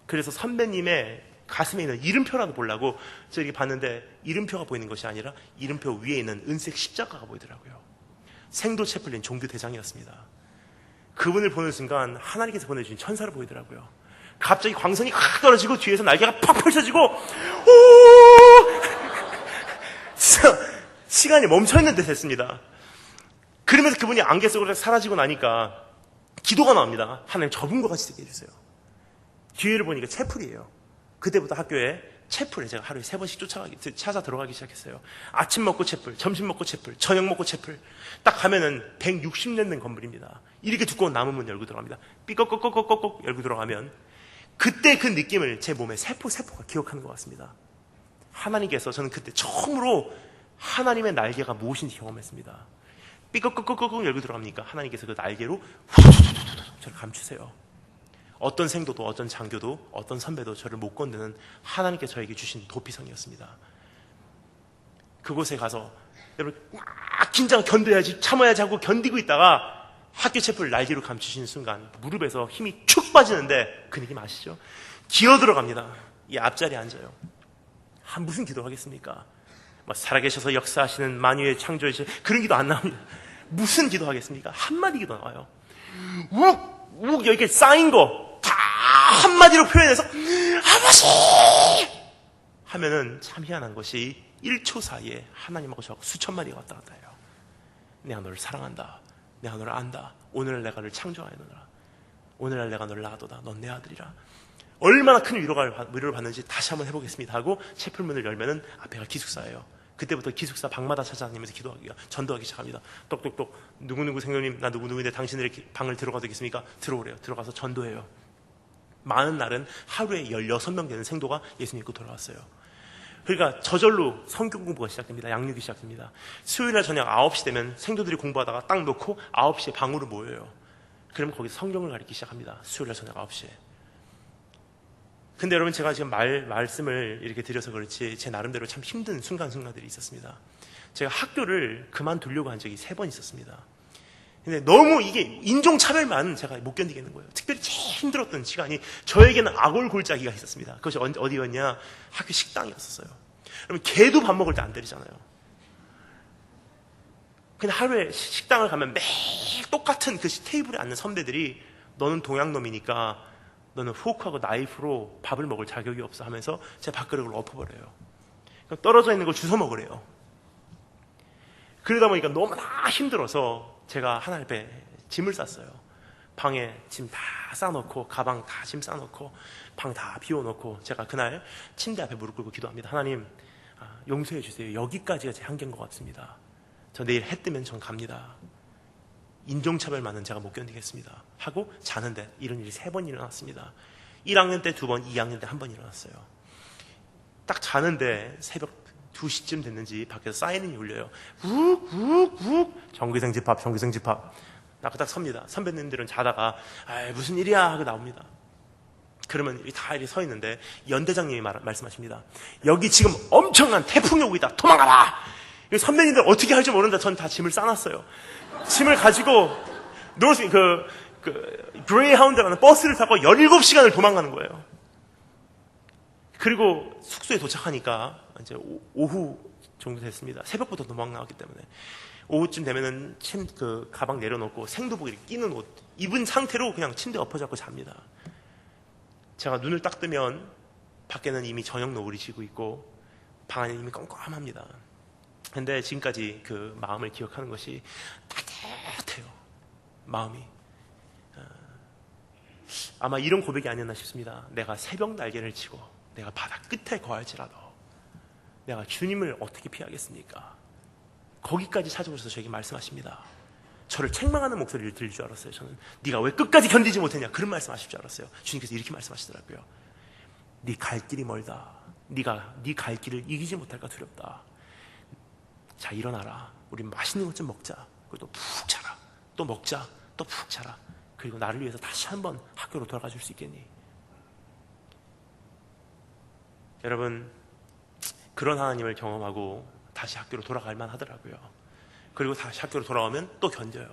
그래서 선배님의 가슴에 있는 이름표라도 보려고 저 이렇게 봤는데 이름표가 보이는 것이 아니라 이름표 위에 있는 은색 십자가가 보이더라고요. 생도 채플린 종교 대장이었습니다. 그분을 보는 순간 하나님께서 보내주신 천사로 보이더라고요. 갑자기 광선이 확 떨어지고 뒤에서 날개가 팍 펼쳐지고 진짜 시간이 멈춰있는 듯 했습니다. 그러면서 그분이 안개 속으로 사라지고 나니까 기도가 나옵니다. 하나님 저분과 같이 되게 해주세요. 기회를 보니까 채플이에요. 그때부터 학교에 채플에 제가 하루에 3번씩 찾아 들어가기 시작했어요. 아침 먹고 채플, 점심 먹고 채플, 저녁 먹고 채플. 딱 가면은 160년 된 건물입니다. 이렇게 두꺼운 나무 문 열고 들어갑니다. 삐걱꺽꺽꺽꺽 열고 들어가면 그때 그 느낌을 제 몸에 세포가 기억하는 것 같습니다. 하나님께서 저는 그때 처음으로 하나님의 날개가 무엇인지 경험했습니다. 삐걱꺽꺽꺽 열고 들어갑니까? 하나님께서 그 날개로 저를 감추세요. 어떤 생도도 어떤 장교도 어떤 선배도 저를 못 건드는 하나님께 저에게 주신 도피성이었습니다. 그곳에 가서 여러분 막 긴장 견뎌야지 참아야지 하고 견디고 있다가 학교 체포를 날개로 감추시는 순간 무릎에서 힘이 축 빠지는데 그 느낌 아시죠? 기어 들어갑니다. 이 앞자리에 앉아요. 무슨 기도하겠습니까? 살아계셔서 역사하시는 만유의 창조이신 그런 기도 안 나옵니다. 무슨 기도하겠습니까? 한마디 기도 나와요. 욱 여기 쌓인 거 다 한마디로 표현해서 아버지 하면은 참 희한한 것이 1초 사이에 하나님하고 저 수천 마리가 왔다 갔다 해요. 내가 너를 사랑한다. 내가 너를 안다. 오늘날 내가 너를 창조하였노라. 오늘날 내가 너를 낳아도다. 넌 내 아들이라. 얼마나 큰 위로를 받는지 다시 한번 해보겠습니다 하고 채플문을 열면은 앞에가 기숙사예요. 그때부터 기숙사 방마다 찾아다니면서 기도하기가 전도하기 시작합니다. 똑똑똑 누구누구 생명님 나 누구누구인데 당신들의 방을 들어가도 되겠습니까? 들어오래요. 들어가서 전도해요. 많은 날은 하루에 16명 되는 생도가 예수 믿고 돌아왔어요. 그러니까 저절로 성경 공부가 시작됩니다. 양육이 시작됩니다. 수요일날 저녁 9시 되면 생도들이 공부하다가 딱 놓고 9시에 방으로 모여요. 그러면 거기서 성경을 가르치기 시작합니다. 수요일날 저녁 9시에. 근데 여러분 제가 지금 말씀을 이렇게 드려서 그렇지 제 나름대로 참 힘든 순간순간들이 있었습니다. 제가 학교를 그만두려고 한 적이 3번 있었습니다. 근데 너무 이게 인종차별만 제가 못 견디겠는 거예요. 특별히 제일 힘들었던 시간이 저에게는 아골골짜기가 있었습니다. 그것이 어디였냐? 학교 식당이었어요. 그러면 개도 밥 먹을 때 안 때리잖아요. 근데 하루에 식당을 가면 매일 똑같은 그 테이블에 앉는 선배들이 너는 동양놈이니까 너는 포크하고 나이프로 밥을 먹을 자격이 없어 하면서 제 밥그릇을 엎어버려요. 떨어져 있는 걸 주워 먹으래요. 그러다 보니까 너무나 힘들어서 제가 하나님께 짐을 쌌어요. 방에 짐 다 싸놓고 가방 다 짐 싸놓고 방 다 비워놓고 제가 그날 침대 앞에 무릎 꿇고 기도합니다. 하나님 용서해 주세요. 여기까지가 제 한계인 것 같습니다. 저 내일 해 뜨면 전 갑니다. 인종차별만은 제가 못 견디겠습니다 하고 자는데 이런 일이 3번 일어났습니다. 1학년 때 2번, 2학년 때 1번 일어났어요. 딱 자는데 새벽 2시쯤 됐는지 밖에서 사이렌이 울려요. 욱욱욱 정규생 집합 정규생 집합. 딱 섭니다. 선배님들은 자다가 무슨 일이야 하고 나옵니다. 그러면 다 이렇게 서 있는데 연대장님이 말씀하십니다. 여기 지금 엄청난 태풍이 오고 있다. 도망가라. 선배님들 어떻게 할지 모른다. 전 다 짐을 싸놨어요. 짐을 가지고 그레이하운드라는 버스를 타고 17시간을 도망가는 거예요. 그리고 숙소에 도착하니까 이제 오후 정도 됐습니다. 새벽부터 도망나왔기 때문에 오후쯤 되면은 그 가방 내려놓고 생도복 이렇게 끼는 옷 입은 상태로 그냥 침대에 엎어잡고 잡니다. 제가 눈을 딱 뜨면 밖에는 이미 저녁 노을이 지고 있고 방 안에 이미 깜깜합니다. 근데 지금까지 그 마음을 기억하는 것이 따뜻해요. 마음이. 아마 이런 고백이 아니었나 싶습니다. 내가 새벽 날개를 치고 내가 바다 끝에 거할지라도 내가 주님을 어떻게 피하겠습니까? 거기까지 찾아오셔서 저에게 말씀하십니다. 저를 책망하는 목소리를 들릴 줄 알았어요. 저는 네가 왜 끝까지 견디지 못했냐 그런 말씀하실 줄 알았어요. 주님께서 이렇게 말씀하시더라고요. 네 갈 길이 멀다. 네가 네 갈 길을 이기지 못할까 두렵다. 자 일어나라. 우리 맛있는 것 좀 먹자. 그리고 또 푹 자라. 또 먹자. 또 푹 자라. 그리고 나를 위해서 다시 한번 학교로 돌아가 줄 수 있겠니? 여러분 그런 하나님을 경험하고 다시 학교로 돌아갈 만하더라고요. 그리고 다시 학교로 돌아오면 또 견뎌요.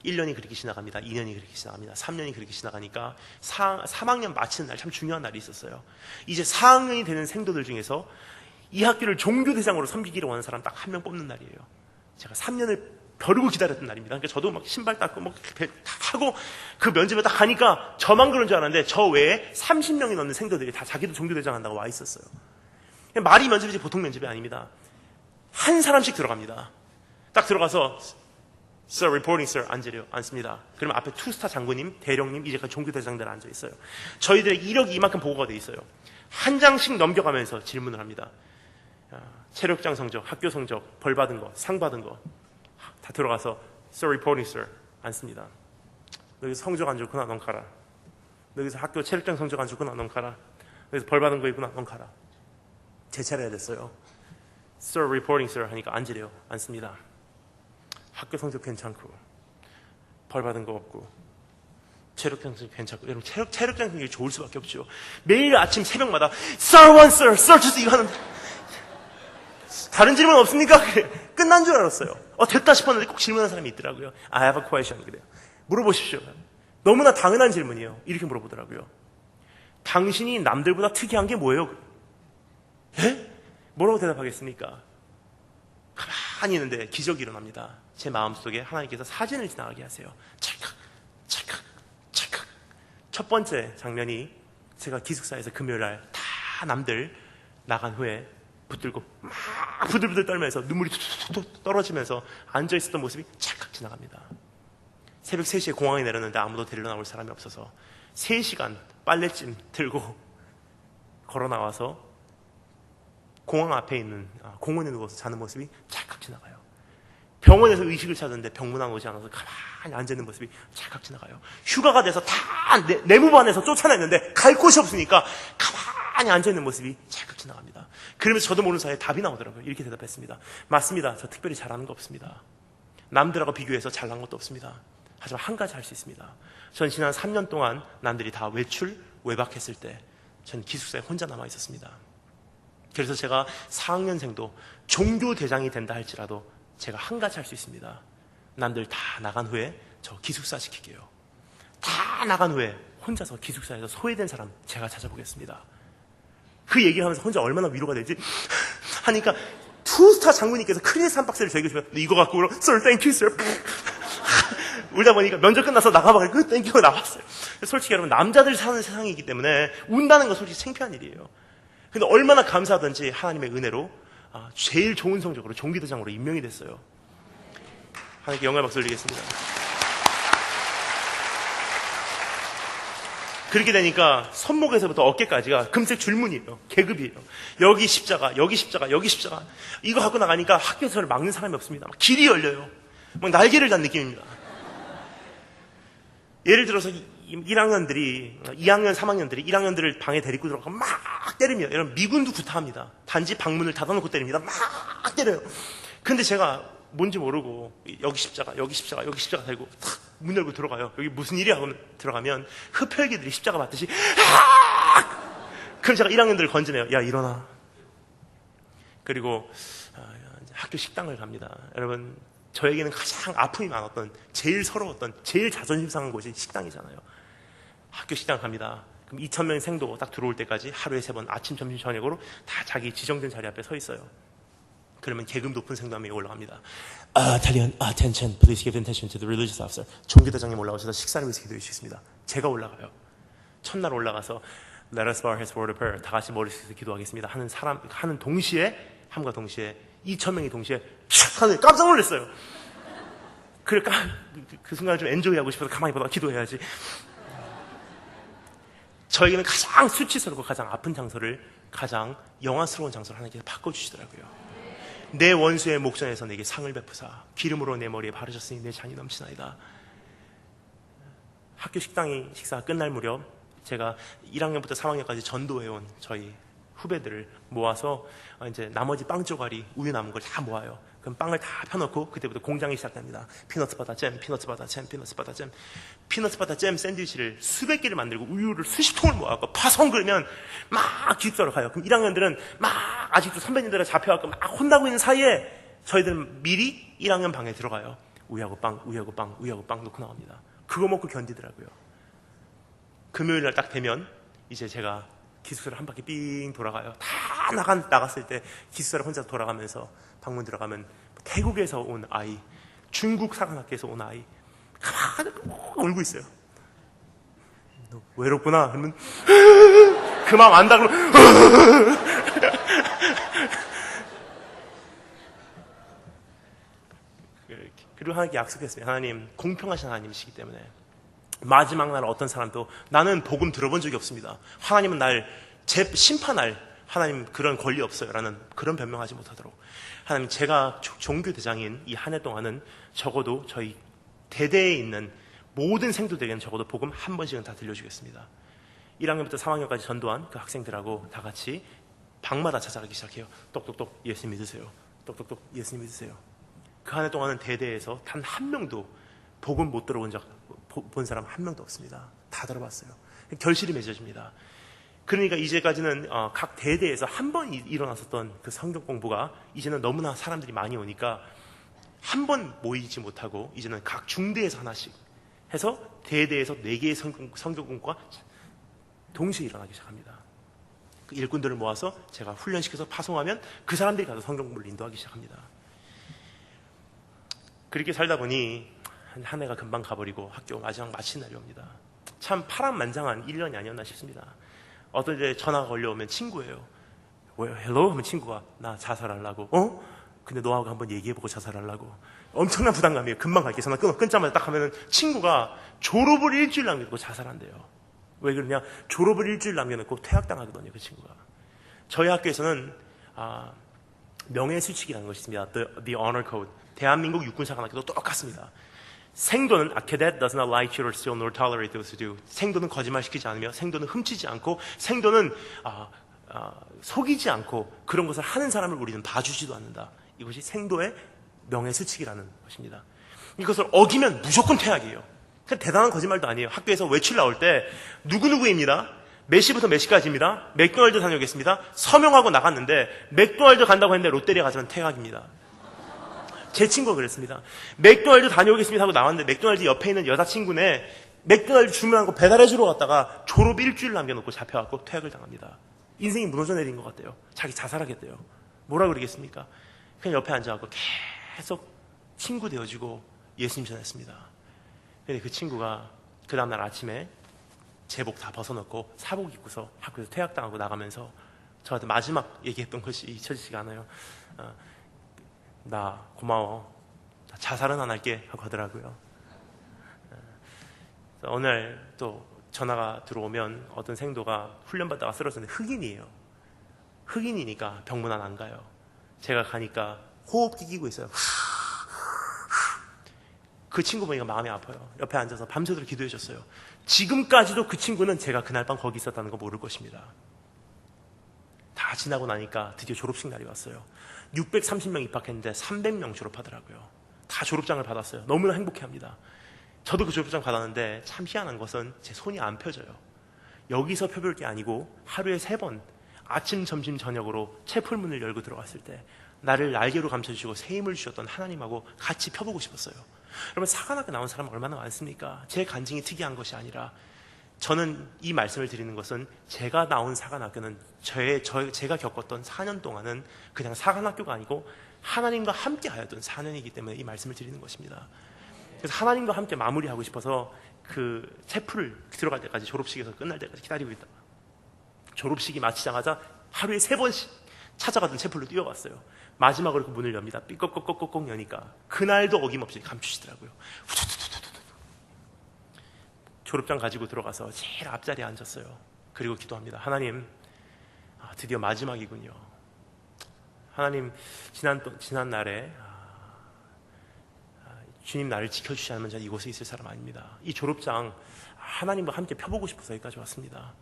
1년이 그렇게 지나갑니다. 2년이 그렇게 지나갑니다. 3년이 그렇게 지나가니까 3학년 마치는 날 참 중요한 날이 있었어요. 이제 4학년이 되는 생도들 중에서 이 학교를 종교대장으로 섬기기를 원하는 사람 딱 한 명 뽑는 날이에요. 제가 3년을 벼르고 기다렸던 날입니다. 그러니까 저도 막 신발 닦고 막 하고 그 면접에 딱 가니까 저만 그런 줄 알았는데 저 외에 30명이 넘는 생도들이 다 자기도 종교대장 한다고 와 있었어요. 말이 면접이지 보통 면접이 아닙니다. 한 사람씩 들어갑니다. 딱 들어가서 Sir, reporting, sir. 앉습니다. 그러면 앞에 투스타 장군님, 대령님, 이제 종교대장들 앉아 있어요. 저희들의 이력이 이만큼 보고가 돼 있어요. 한 장씩 넘겨가면서 질문을 합니다. 체력장 성적, 학교 성적, 벌 받은 거, 상 받은 거 다 들어가서 Sir, reporting, sir. 앉습니다. 여기서 성적 안 좋구나, 넌 가라. 여기서 학교 체력장 성적 안 좋구나, 넌 가라. 여기서 벌 받은 거 있구나, 넌 가라. 제 차례가 됐어요. Sir, reporting, sir. 하니까 앉으래요. 앉습니다. 학교 성적 괜찮고 벌 받은 거 없고 체력장 성적 괜찮고 여러분 체력장 성적이 좋을 수밖에 없죠. 매일 아침 새벽마다 Sir one, Sir, Sir two 이거 하는데 다른 질문 없습니까? 끝난 줄 알았어요. 됐다 싶었는데 꼭 질문하는 사람이 있더라고요. I have a question. 그래요. 물어보십시오. 너무나 당연한 질문이에요. 이렇게 물어보더라고요. 당신이 남들보다 특이한 게 뭐예요? 예? 뭐라고 대답하겠습니까? 가만히 있는데 기적이 일어납니다. 제 마음속에 하나님께서 사진을 지나가게 하세요. 찰칵, 찰칵, 찰칵. 첫 번째 장면이 제가 기숙사에서 금요일날 다 남들 나간 후에 붙들고 막 부들부들 떨면서 눈물이 툭툭툭 떨어지면서 앉아있었던 모습이 찰칵 지나갑니다. 새벽 3시에 공항에 내렸는데 아무도 데리러 나올 사람이 없어서 3시간 빨래짐 들고 걸어 나와서 공항 앞에 있는 공원에 누워서 자는 모습이 찰칵 지나가요. 병원에서 의식을 찾았는데 병문안 오지 않아서 가만히 앉아있는 모습이 찰칵 지나가요. 휴가가 돼서 다 내무반에서 쫓아냈는데 갈 곳이 없으니까 가만히 앉아있는 모습이 찰칵 지나갑니다. 그러면서 저도 모르는 사이에 답이 나오더라고요. 이렇게 대답했습니다. 맞습니다. 저 특별히 잘하는 거 없습니다. 남들하고 비교해서 잘난 것도 없습니다. 하지만 한 가지 할 수 있습니다. 전 지난 3년 동안 남들이 다 외박했을 때 전 기숙사에 혼자 남아 있었습니다. 그래서 제가 4학년생도 종교대장이 된다 할지라도 제가 한 가지 할 수 있습니다. 남들 다 나간 후에 저 기숙사 시킬게요. 다 나간 후에 혼자서 기숙사에서 소외된 사람 제가 찾아보겠습니다. 그 얘기를 하면서 혼자 얼마나 위로가 되지 하니까 투스타 장모님께서 크리스 한 박스를 저에게 주면 이거 갖고 울어. Sir, thank you, sir. 울다 보니까 면접 끝나서 나가봐가지고 땡기고 나왔어요. 솔직히 여러분 남자들 사는 세상이기 때문에 운다는 건 솔직히 창피한 일이에요. 근데 얼마나 감사하던지 하나님의 은혜로 제일 좋은 성적으로 종기대장으로 임명이 됐어요. 하나님께 영광의 박수 올리겠습니다. 그렇게 되니까 손목에서부터 어깨까지가 금색 줄무늬예요. 계급이에요. 여기 십자가, 여기 십자가, 여기 십자가. 이거 갖고 나가니까 학교에서 저를 막는 사람이 없습니다. 막 길이 열려요. 막 날개를 단 느낌입니다. 예를 들어서 1학년들이 2학년, 3학년들이 1학년들을 방에 데리고 들어가서 막 때리며 여러분 미군도 구타합니다. 단지 방문을 닫아놓고 때립니다. 막 때려요. 근데 제가 뭔지 모르고 여기 십자가, 여기 십자가, 여기 십자가 달고 탁 문 열고 들어가요. 여기 무슨 일이야? 하고 들어가면 흡혈귀들이 십자가 받듯이 그럼 제가 1학년들을 건지네요. 야 일어나. 그리고 학교 식당을 갑니다. 여러분 저에게는 가장 아픔이 많았던, 제일 서러웠던, 제일 자존심 상한 곳이 식당이잖아요. 학교 식당 갑니다. 그럼 2,000명 생도 딱 들어올 때까지 하루에 3번 아침, 점심, 저녁으로 다 자기 지정된 자리 앞에 서 있어요. 그러면 계급 높은 생도 한 명이 올라갑니다. Italian, attention, please give attention to the religious officer. 종교대장님 올라오셔서 식사를 위해서 기도해 주셨습니다. 제가 올라가요. 첫날 올라가서 Let us bow our heads for a prayer. 다 같이 머리 숙여서 기도하겠습니다. 하는 동시에, 함과 동시에 2,000명이 동시에 하늘 깜짝 놀랐어요. 그러니까 그 순간을 좀 엔조이하고 싶어서 가만히 보다가 기도해야지. 저에게는 가장 수치스럽고 가장 아픈 장소를 가장 영화스러운 장소를 하나님께서 바꿔주시더라고요. 내 원수의 목전에서 내게 상을 베푸사 기름으로 내 머리에 바르셨으니 내 잔이 넘치나이다. 학교 식사가 끝날 무렵 제가 1학년부터 3학년까지 전도해온 저희 후배들을 모아서 이제 나머지 빵 조각이 우유 남은 걸 다 모아요. 그럼 빵을 다 펴놓고 그때부터 공장이 시작됩니다. 피너츠 바타 잼, 피너츠 바타 잼, 피너츠 바타 잼. 피너츠 바타 잼 샌드위치를 수백 개를 만들고 우유를 수십 통을 모아서 파송 그러면 막 기숙사로 가요. 그럼 1학년들은 막 아직도 선배님들에 잡혀갖고 막 혼나고 있는 사이에 저희들은 미리 1학년 방에 들어가요. 우유하고 빵, 우유하고 빵, 우유하고 빵 놓고 나옵니다. 그거 먹고 견디더라고요. 금요일 날 딱 되면 이제 제가 기숙사를 한 바퀴 삥 돌아가요. 다 나갔을 때 기숙사를 혼자 돌아가면서 방문 들어가면 태국에서 온 아이, 중국 사관학교에서 온 아이 가만히 울고 있어요. 너 외롭구나. 그러면 그 마음 안다 그러면 그리고 하나님께 약속했어요. 하나님 공평하신 하나님이시기 때문에 마지막 날 어떤 사람도 나는 복음 들어본 적이 없습니다. 하나님은 심판할 하나님 그런 권리 없어요 라는 그런 변명하지 못하도록 하나님 제가 종교대장인 이 한 해 동안은 적어도 저희 대대에 있는 모든 생도들에게는 적어도 복음 한 번씩은 다 들려주겠습니다. 1학년부터 3학년까지 전도한 그 학생들하고 다 같이 방마다 찾아가기 시작해요. 똑똑똑 예수 믿으세요. 똑똑똑 예수 믿으세요. 그 한 해 동안은 대대에서 단 한 명도 복음 못 들어본 본 사람 한 명도 없습니다. 다 들어봤어요. 결실이 맺어집니다. 그러니까 이제까지는 각 대대에서 한 번 일어났었던 그 성경 공부가 이제는 너무나 사람들이 많이 오니까 한 번 모이지 못하고 이제는 각 중대에서 하나씩 해서 대대에서 4개의 성경 공부가 동시에 일어나기 시작합니다. 그 일꾼들을 모아서 제가 훈련시켜서 파송하면 그 사람들이 가서 성경 공부를 인도하기 시작합니다. 그렇게 살다 보니 한 해가 금방 가버리고 학교 마지막 마친 날이 옵니다. 참 파란만장한 1년이 아니었나 싶습니다. 어떤 이제 전화가 걸려오면 친구예요. 헬로? 하면 친구가 나 자살하려고. 근데 너하고 한번 얘기해보고 자살하려고. 엄청난 부담감이에요. 금방 갈게. 전화 끊자마자 딱 하면은 친구가 졸업을 일주일 남겨놓고 자살한대요. 왜 그러냐? 졸업을 일주일 남겨놓고 퇴학당하거든요, 그 친구가. 저희 학교에서는 명예수칙이라는 것이 있습니다. The Honor Code. 대한민국 육군사관학교도 똑같습니다. 생도는 A cadet does not lie, cheat, or steal, nor tolerate those who do. 생도는 거짓말시키지 않으며 생도는 훔치지 않고 생도는 속이지 않고 그런 것을 하는 사람을 우리는 봐주지도 않는다. 이것이 생도의 명예수칙이라는 것입니다. 이것을 어기면 무조건 퇴학이에요. 대단한 거짓말도 아니에요. 학교에서 외출 나올 때 누구누구입니다. 몇 시부터 몇 시까지입니다. 맥도날드 다녀오겠습니다. 서명하고 나갔는데 맥도날드 간다고 했는데 롯데리아 가자면 퇴학입니다. 제 친구가 그랬습니다. 맥도날드 다녀오겠습니다 하고 나왔는데 맥도날드 옆에 있는 여자친구네 맥도날드 주문한 거 배달해주러 갔다가 졸업 일주일 남겨놓고 잡혀갖고 퇴학을 당합니다. 인생이 무너져 내린 것 같대요. 자기 자살하겠대요. 뭐라 그러겠습니까? 그냥 옆에 앉아갖고 계속 친구 되어주고 예수님 전했습니다. 근데 그 친구가 그 다음날 아침에 제복 다 벗어놓고 사복 입고서 학교에서 퇴학당하고 나가면서 저한테 마지막 얘기했던 것이 잊혀지지가 않아요. 나 고마워. 나 자살은 안 할게 하고 하더라고요. 오늘 또 전화가 들어오면 어떤 생도가 훈련받다가 쓰러졌는데 흑인이에요. 흑인이니까 병문안 안 가요. 제가 가니까 호흡기 끼고 있어요. 그 친구 보니까 마음이 아파요. 옆에 앉아서 밤새도록 기도해 줬어요. 지금까지도 그 친구는 제가 그날 밤 거기 있었다는 거 모를 것입니다. 다 지나고 나니까 드디어 졸업식 날이 왔어요. 630명 입학했는데 300명 졸업하더라고요. 다 졸업장을 받았어요. 너무나 행복해합니다. 저도 그 졸업장 받았는데 참 희한한 것은 제 손이 안 펴져요. 여기서 펴볼 게 아니고 하루에 3번 아침, 점심, 저녁으로 채플문을 열고 들어갔을 때 나를 날개로 감춰주시고 새 힘을 주셨던 하나님하고 같이 펴보고 싶었어요. 여러분 사관학교 나온 사람 얼마나 많습니까? 제 간증이 특이한 것이 아니라 저는 이 말씀을 드리는 것은 제가 나온 사관학교는 제가 겪었던 4년 동안은 그냥 사관학교가 아니고 하나님과 함께 하였던 4년이기 때문에 이 말씀을 드리는 것입니다. 그래서 하나님과 함께 마무리하고 싶어서 그 채플을 들어갈 때까지 졸업식에서 끝날 때까지 기다리고 있다가 졸업식이 마치자마자 하루에 3번씩 찾아가던 채플로 뛰어갔어요. 마지막으로 그 문을 엽니다. 삐걱꺽꺽꺽 여니까 그날도 어김없이 감추시더라고요. 졸업장 가지고 들어가서 제일 앞자리에 앉았어요. 그리고 기도합니다. 하나님, 드디어 마지막이군요. 하나님, 지난 날에 주님 나를 지켜주지 않으면 저는 이곳에 있을 사람 아닙니다. 이 졸업장 하나님과 함께 펴보고 싶어서 여기까지 왔습니다.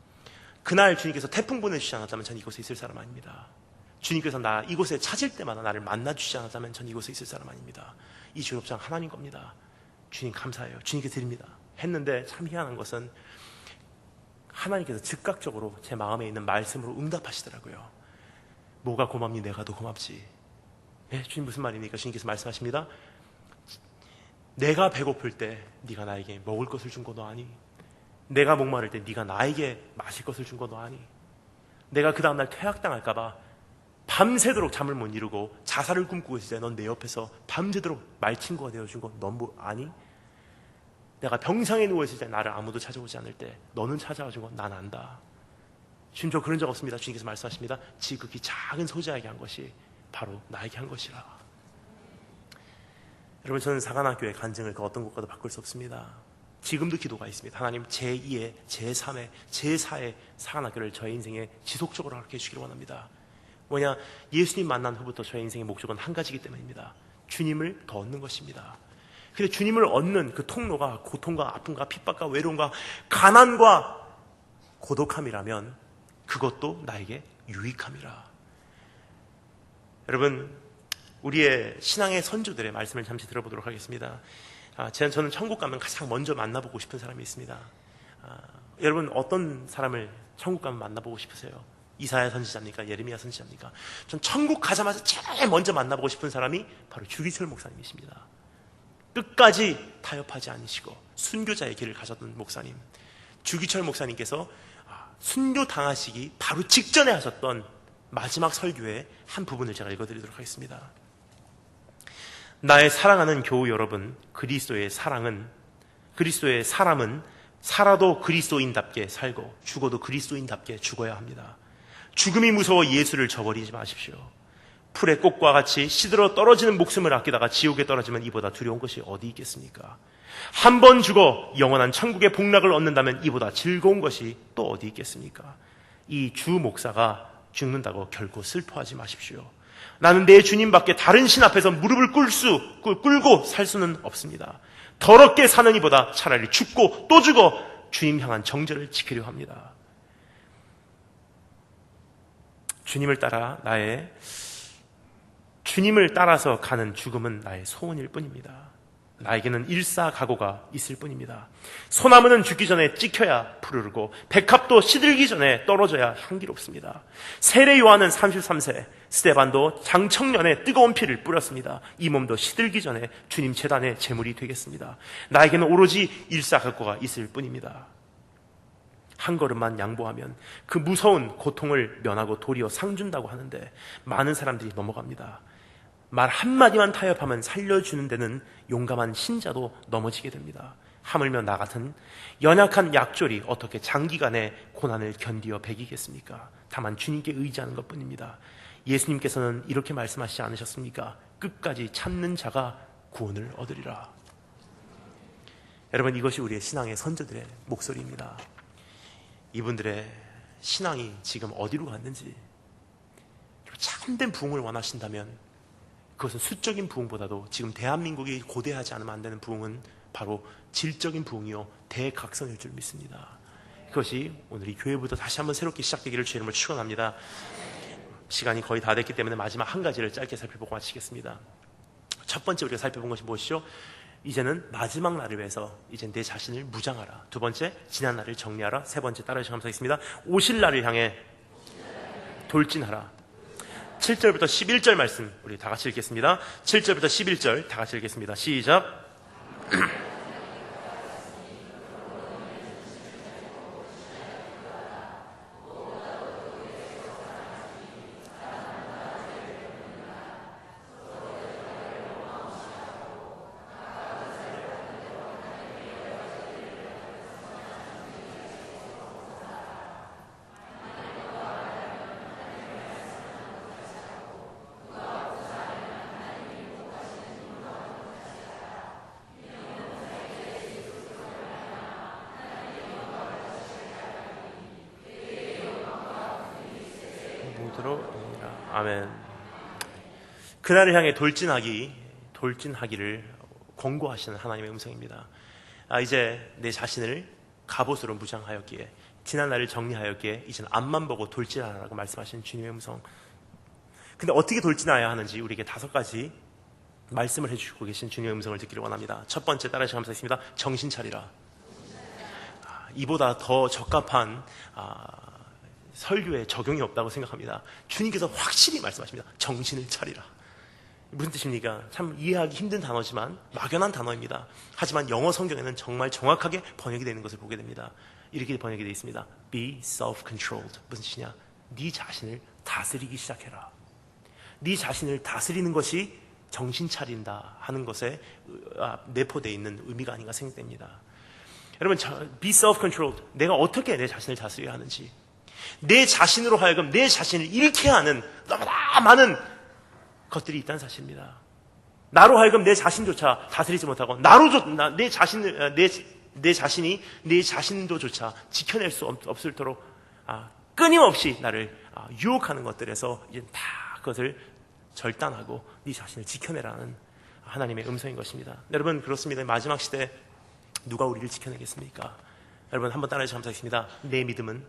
그날 주님께서 태풍 보내주지 않았다면 저는 이곳에 있을 사람 아닙니다. 주님께서 나 이곳에 찾을 때마다 나를 만나주지 않았다면 전 이곳에 있을 사람 아닙니다. 이 졸업장 하나님 겁니다. 주님 감사해요. 주님께 드립니다. 했는데 참 희한한 것은 하나님께서 즉각적으로 제 마음에 있는 말씀으로 응답하시더라고요. 뭐가 고맙니? 내가 더 고맙지. 네, 주님 무슨 말입니까? 주님께서 말씀하십니다. 내가 배고플 때 네가 나에게 먹을 것을 준 거 너 아니? 내가 목마를 때 네가 나에게 마실 것을 준 거 너 아니? 내가 그 다음날 퇴학당할까 봐 밤새도록 잠을 못 이루고 자살을 꿈꾸고 있을 때 넌 내 옆에서 밤새도록 말친구가 되어준 거 넌 뭐 아니? 내가 병상에 누워있을 때 나를 아무도 찾아오지 않을 때 너는 찾아와준 건 난 안다. 주님 저 그런 적 없습니다. 주님께서 말씀하십니다. 지극히 작은 소자에게 한 것이 바로 나에게 한 것이라. 여러분 저는 사관학교의 간증을 그 어떤 것과도 바꿀 수 없습니다. 지금도 기도가 있습니다. 하나님 제2의, 제3의, 제4의 사관학교를 저의 인생에 지속적으로 하게 해주기를 원합니다. 뭐냐? 예수님 만난 후부터 저의 인생의 목적은 한 가지이기 때문입니다. 주님을 더 얻는 것입니다. 근데 주님을 얻는 그 통로가 고통과 아픔과 핍박과 외로움과 가난과 고독함이라면 그것도 나에게 유익함이라. 여러분 우리의 신앙의 선조들의 말씀을 잠시 들어보도록 하겠습니다. 저는 천국 가면 가장 먼저 만나보고 싶은 사람이 있습니다. 여러분 어떤 사람을 천국 가면 만나보고 싶으세요? 이사야 선지자입니까? 예레미야 선지자입니까? 전 천국 가자마자 제일 먼저 만나보고 싶은 사람이 바로 주기철 목사님이십니다. 끝까지 타협하지 않으시고 순교자의 길을 가셨던 목사님, 주기철 목사님께서 순교 당하시기 바로 직전에 하셨던 마지막 설교의 한 부분을 제가 읽어드리도록 하겠습니다. 나의 사랑하는 교우 여러분, 그리스도의 사람은 살아도 그리스도인답게 살고 죽어도 그리스도인답게 죽어야 합니다. 죽음이 무서워 예수를 저버리지 마십시오. 풀의 꽃과 같이 시들어 떨어지는 목숨을 아끼다가 지옥에 떨어지면 이보다 두려운 것이 어디 있겠습니까? 한 번 죽어 영원한 천국의 복락을 얻는다면 이보다 즐거운 것이 또 어디 있겠습니까? 이 주 목사가 죽는다고 결코 슬퍼하지 마십시오. 나는 내 주님밖에 다른 신 앞에서 무릎을 꿇고 살 수는 없습니다. 더럽게 사는 이보다 차라리 죽고 또 죽어 주님 향한 정죄를 지키려 합니다. 주님을 따라서 가는 죽음은 나의 소원일 뿐입니다. 나에게는 일사각오가 있을 뿐입니다. 소나무는 죽기 전에 찍혀야 푸르르고 백합도 시들기 전에 떨어져야 향기롭습니다. 세례 요한은 33세, 스데반도 장청년에 뜨거운 피를 뿌렸습니다. 이 몸도 시들기 전에 주님 제단의 제물이 되겠습니다. 나에게는 오로지 일사각오가 있을 뿐입니다. 한 걸음만 양보하면 그 무서운 고통을 면하고 도리어 상 준다고 하는데 많은 사람들이 넘어갑니다. 말 한마디만 타협하면 살려주는 데는 용감한 신자도 넘어지게 됩니다. 하물며 나 같은 연약한 약졸이 어떻게 장기간의 고난을 견디어 배기겠습니까? 다만 주님께 의지하는 것뿐입니다. 예수님께서는 이렇게 말씀하시지 않으셨습니까? 끝까지 참는 자가 구원을 얻으리라. 여러분, 이것이 우리의 신앙의 선조들의 목소리입니다. 이분들의 신앙이 지금 어디로 갔는지, 참된 부흥을 원하신다면 그것은 수적인 부흥보다도 지금 대한민국이 고대하지 않으면 안 되는 부흥은 바로 질적인 부흥이요 대각성일 줄 믿습니다. 그것이 오늘 이 교회부터 다시 한번 새롭게 시작되기를 주의 이름으로 축원합니다. 시간이 거의 다 됐기 때문에 마지막 한 가지를 짧게 살펴보고 마치겠습니다. 첫 번째 우리가 살펴본 것이 무엇이죠? 이제는 마지막 날을 위해서 이제 내 자신을 무장하라. 두 번째, 지난 날을 정리하라. 세 번째, 따라주시면 감사하겠습니다. 오실 날을 향해 돌진하라. 7절부터 11절 말씀 우리 다 같이 읽겠습니다. 7절부터 11절 다 같이 읽겠습니다. 시작. 아멘. 그날을 향해 돌진하기를 권고하시는 하나님의 음성입니다. 이제 내 자신을 갑옷으로 무장하였기에, 지난 날을 정리하였기에 이제는 앞만 보고 돌진하라고 말씀하시는 주님의 음성. 근데 어떻게 돌진해야 하는지 우리에게 5가지 말씀을 해주시고 계신 주님의 음성을 듣기를 원합니다. 첫 번째, 따라서 감사했습니다. 정신 차리라. 이보다 더 적합한 설교에 적용이 없다고 생각합니다. 주님께서 확실히 말씀하십니다. 정신을 차리라. 무슨 뜻입니까? 참 이해하기 힘든 단어지만 막연한 단어입니다. 하지만 영어 성경에는 정말 정확하게 번역이 되는 것을 보게 됩니다. 이렇게 번역이 되어 있습니다. Be self-controlled. 무슨 뜻이냐? 네 자신을 다스리기 시작해라. 네 자신을 다스리는 것이 정신 차린다 하는 것에 내포되어 있는 의미가 아닌가 생각됩니다. 여러분, be self-controlled. 내가 어떻게 내 자신을 다스려야 하는지, 내 자신으로 하여금 내 자신을 잃게 하는 너무나 많은 것들이 있다는 사실입니다. 나로 하여금 내 자신조차 다스리지 못하고 내 자신이 내 자신도조차 지켜낼 수 없을도록 끊임없이 나를 유혹하는 것들에서 이제 다 그것을 절단하고 네 자신을 지켜내라는 하나님의 음성인 것입니다. 여러분, 그렇습니다. 마지막 시대 누가 우리를 지켜내겠습니까? 여러분, 한번 따라해주시면 감사하겠습니다. 내 믿음은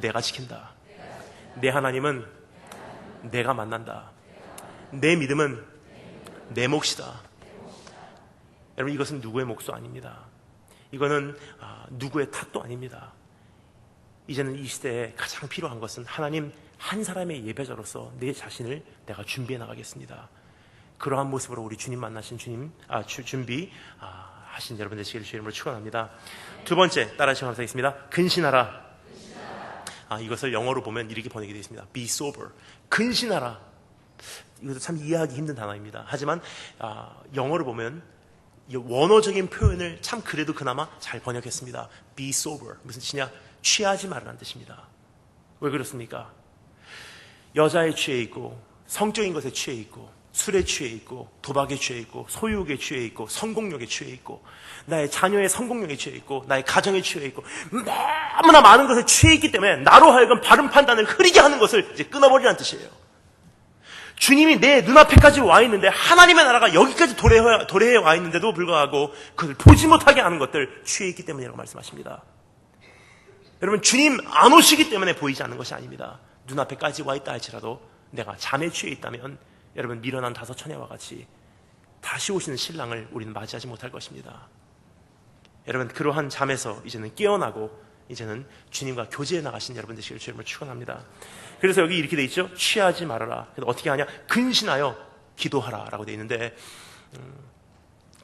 내가 지킨다. 내 하나님은 내가 만난다. 내 믿음은 내 몫이다. 여러분, 이것은 누구의 몫도 아닙니다. 이거는 누구의 탓도 아닙니다. 이제는 이 시대에 가장 필요한 것은 하나님 한 사람의 예배자로서 내 자신을 내가 준비해 나가겠습니다. 그러한 모습으로 우리 주님 만나신 준비 하신 여러분 되시기를 주의 이름으로 축원합니다. 두 번째 따라하시면 감사하겠습니다. 근신하라. 이것을 영어로 보면 이렇게 번역이 되어 있습니다. Be sober. 근신하라. 이것도 참 이해하기 힘든 단어입니다. 하지만 영어로 보면 이 원어적인 표현을 참 그래도 그나마 잘 번역했습니다. Be sober. 무슨 뜻이냐? 취하지 말라는 뜻입니다. 왜 그렇습니까? 여자에 취해 있고 성적인 것에 취해 있고 술에 취해 있고 도박에 취해 있고 소유욕에 취해 있고 성공욕에 취해 있고 나의 자녀의 성공욕에 취해 있고 나의 가정에 취해 있고 너무나 많은 것에 취해 있기 때문에 나로 하여금 바른 판단을 흐리게 하는 것을 이제 끊어버리라는 뜻이에요. 주님이 내 눈앞에까지 와 있는데 하나님의 나라가 여기까지 도래해 와 있는데도 불구하고 그것을 보지 못하게 하는 것들 취해 있기 때문이라고 말씀하십니다. 여러분, 주님 안 오시기 때문에 보이지 않는 것이 아닙니다. 눈앞에까지 와 있다 할지라도 내가 잠에 취해 있다면 여러분, 미련한 다섯 처녀와 같이 다시 오시는 신랑을 우리는 맞이하지 못할 것입니다. 여러분, 그러한 잠에서 이제는 깨어나고 이제는 주님과 교제해 나가신 여러분 되시기를 주님을 축원합니다. 그래서 여기 이렇게 돼 있죠. 취하지 말아라. 그래서 어떻게 하냐? 근신하여 기도하라 라고 돼 있는데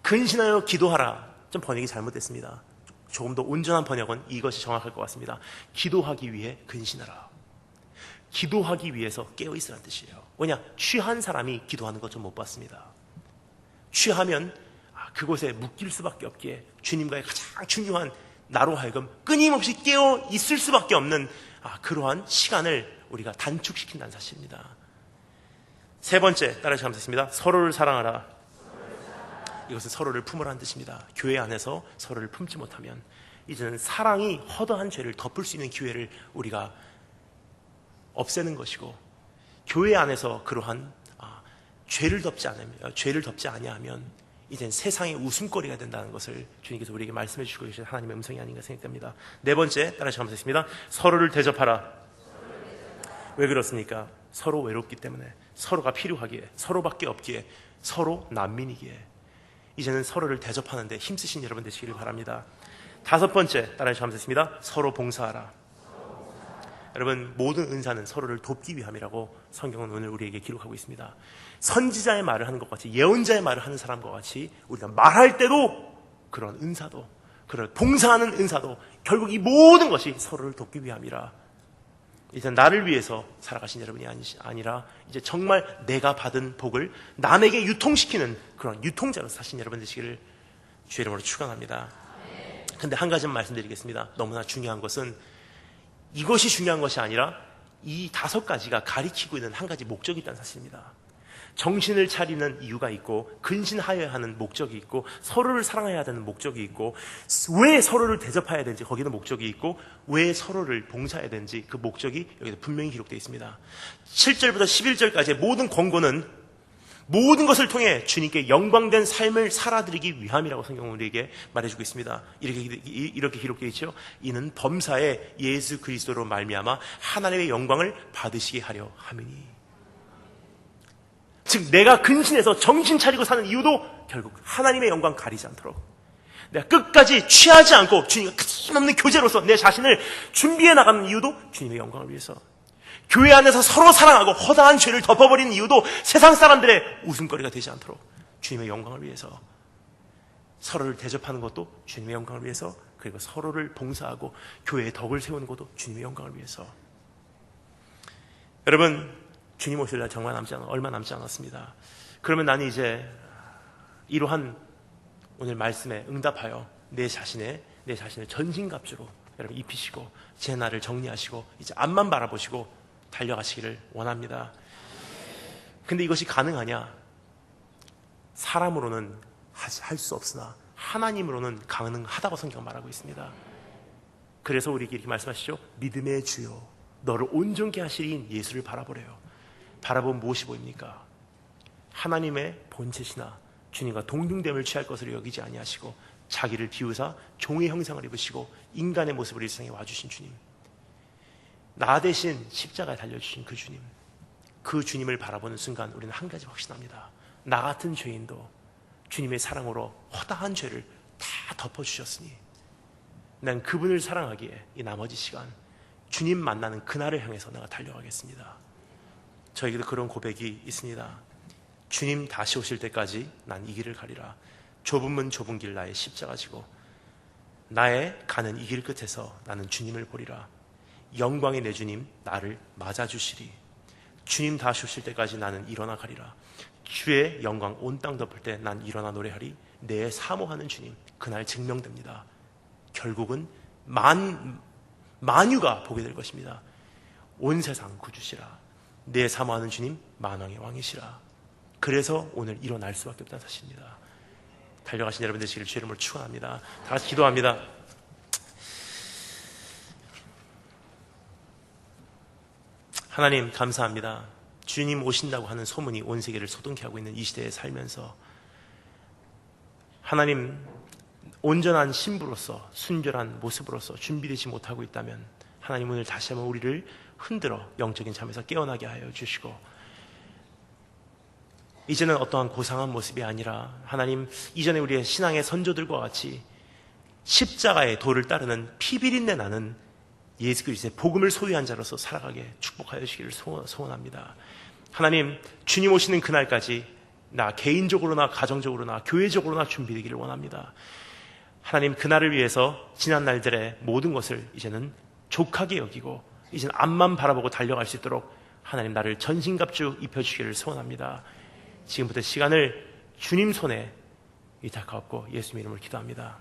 근신하여 기도하라 좀 번역이 잘못됐습니다. 조금 더 온전한 번역은 이것이 정확할 것 같습니다. 기도하기 위해 근신하라. 기도하기 위해서 깨어있으라는 뜻이에요. 왜냐? 취한 사람이 기도하는 것 좀 못 봤습니다. 취하면 그곳에 묶일 수밖에 없기에 주님과의 가장 중요한 나로 하여금 끊임없이 깨어 있을 수밖에 없는 그러한 시간을 우리가 단축시킨다는 사실입니다. 세 번째 따라서 감사했습니다. 서로를 사랑하라. 이것은 서로를 품으라는 뜻입니다. 교회 안에서 서로를 품지 못하면 이제는 사랑이 허다한 죄를 덮을 수 있는 기회를 우리가 없애는 것이고 교회 안에서 그러한 죄를 덮지 아니하면 이젠 세상의 웃음거리가 된다는 것을 주님께서 우리에게 말씀해 주시고 계신 하나님의 음성이 아닌가 생각됩니다. 네 번째 따라서 감사했습니다. 서로를 대접하라. 왜 그렇습니까? 서로 외롭기 때문에, 서로가 필요하기에, 서로밖에 없기에, 서로 난민이기에 이제는 서로를 대접하는데 힘쓰신 여러분 되시기를 바랍니다. 다섯 번째 따라서 감사했습니다. 서로 봉사하라. 여러분, 모든 은사는 서로를 돕기 위함이라고 성경은 오늘 우리에게 기록하고 있습니다. 선지자의 말을 하는 것 같이, 예언자의 말을 하는 사람과 같이 우리가 말할 때도 그런 은사도, 그런 봉사하는 은사도 결국 이 모든 것이 서로를 돕기 위함이라. 이제 나를 위해서 살아가신 여러분이 아니라 이제 정말 내가 받은 복을 남에게 유통시키는 그런 유통자로 사신 여러분 되시기를 주의 이름으로 축원합니다. 근데 한 가지만 말씀드리겠습니다. 너무나 중요한 것은 이것이 중요한 것이 아니라 이 다섯 가지가 가리키고 있는 한 가지 목적이 있다는 사실입니다. 정신을 차리는 이유가 있고 근신하여야 하는 목적이 있고 서로를 사랑해야 되는 목적이 있고 왜 서로를 대접해야 되는지 거기는 목적이 있고 왜 서로를 봉사해야 되는지 그 목적이 여기서 분명히 기록되어 있습니다. 7절부터 11절까지의 모든 권고는 모든 것을 통해 주님께 영광된 삶을 살아드리기 위함이라고 성경은 우리에게 말해주고 있습니다. 이렇게 기록되어 있죠. 이는 범사에 예수 그리스도로 말미암아 하나님의 영광을 받으시게 하려 함이니. 즉 내가 근신해서 정신 차리고 사는 이유도 결국 하나님의 영광 가리지 않도록 내가 끝까지 취하지 않고 주님과 끊임없는 교제로서 내 자신을 준비해 나가는 이유도 주님의 영광을 위해서, 교회 안에서 서로 사랑하고 허다한 죄를 덮어버리는 이유도 세상 사람들의 웃음거리가 되지 않도록 주님의 영광을 위해서, 서로를 대접하는 것도 주님의 영광을 위해서, 그리고 서로를 봉사하고 교회의 덕을 세우는 것도 주님의 영광을 위해서. 여러분, 주님 오실 날 정말 얼마 남지 않았습니다. 그러면 나는 이제 이러한 오늘 말씀에 응답하여 내 자신을 전신갑주로 여러분 입히시고 제 날을 정리하시고 이제 앞만 바라보시고 달려가시기를 원합니다. 근데 이것이 가능하냐? 사람으로는 할 수 없으나 하나님으로는 가능하다고 성경 말하고 있습니다. 그래서 우리에게 이렇게 말씀하시죠. 믿음의 주요 너를 온전케 하시린 예수를 바라보래요. 바라보면 무엇이 보입니까? 하나님의 본체시나 주님과 동등됨을 취할 것으로 여기지 아니하시고 자기를 비우사 종의 형상을 입으시고 인간의 모습을 이 세상에 와주신 주님, 나 대신 십자가에 달려주신 그 주님, 그 주님을 바라보는 순간 우리는 한 가지 확신합니다. 나 같은 죄인도 주님의 사랑으로 허다한 죄를 다 덮어주셨으니 난 그분을 사랑하기에 이 나머지 시간 주님 만나는 그날을 향해서 내가 달려가겠습니다. 저에게도 그런 고백이 있습니다. 주님 다시 오실 때까지 난 이 길을 가리라. 좁은 문 좁은 길 나의 십자가 지고 나의 가는 이 길 끝에서 나는 주님을 보리라. 영광의 내 주님 나를 맞아주시리. 주님 다시 오실 때까지 나는 일어나 가리라. 주의 영광 온 땅 덮을 때 난 일어나 노래하리. 내 사모하는 주님 그날 증명됩니다. 결국은 만유가 보게 될 것입니다. 온 세상 구주시라. 내 사모하는 주님 만왕의 왕이시라. 그래서 오늘 일어날 수밖에 없다는 사실입니다. 달려가신 여러분 되시기를 주의 이름으로 축원합니다. 다 같이 기도합니다. 하나님 감사합니다. 주님 오신다고 하는 소문이 온 세계를 소동케 하고 있는 이 시대에 살면서 하나님 온전한 신부로서 순결한 모습으로서 준비되지 못하고 있다면 하나님 오늘 다시 한번 우리를 흔들어 영적인 잠에서 깨어나게 하여 주시고 이제는 어떠한 고상한 모습이 아니라 하나님 이전에 우리의 신앙의 선조들과 같이 십자가의 도를 따르는 피비린내 나는 예수 그리스도의 복음을 소유한 자로서 살아가게 축복하여 주시기를 소원합니다. 하나님 주님 오시는 그날까지 나 개인적으로나 가정적으로나 교회적으로나 준비되기를 원합니다. 하나님 그날을 위해서 지난 날들의 모든 것을 이제는 족하게 여기고 이제는 앞만 바라보고 달려갈 수 있도록 하나님 나를 전신갑주 입혀주시기를 소원합니다. 지금부터 시간을 주님 손에 위탁하옵고 예수님 이름으로 기도합니다.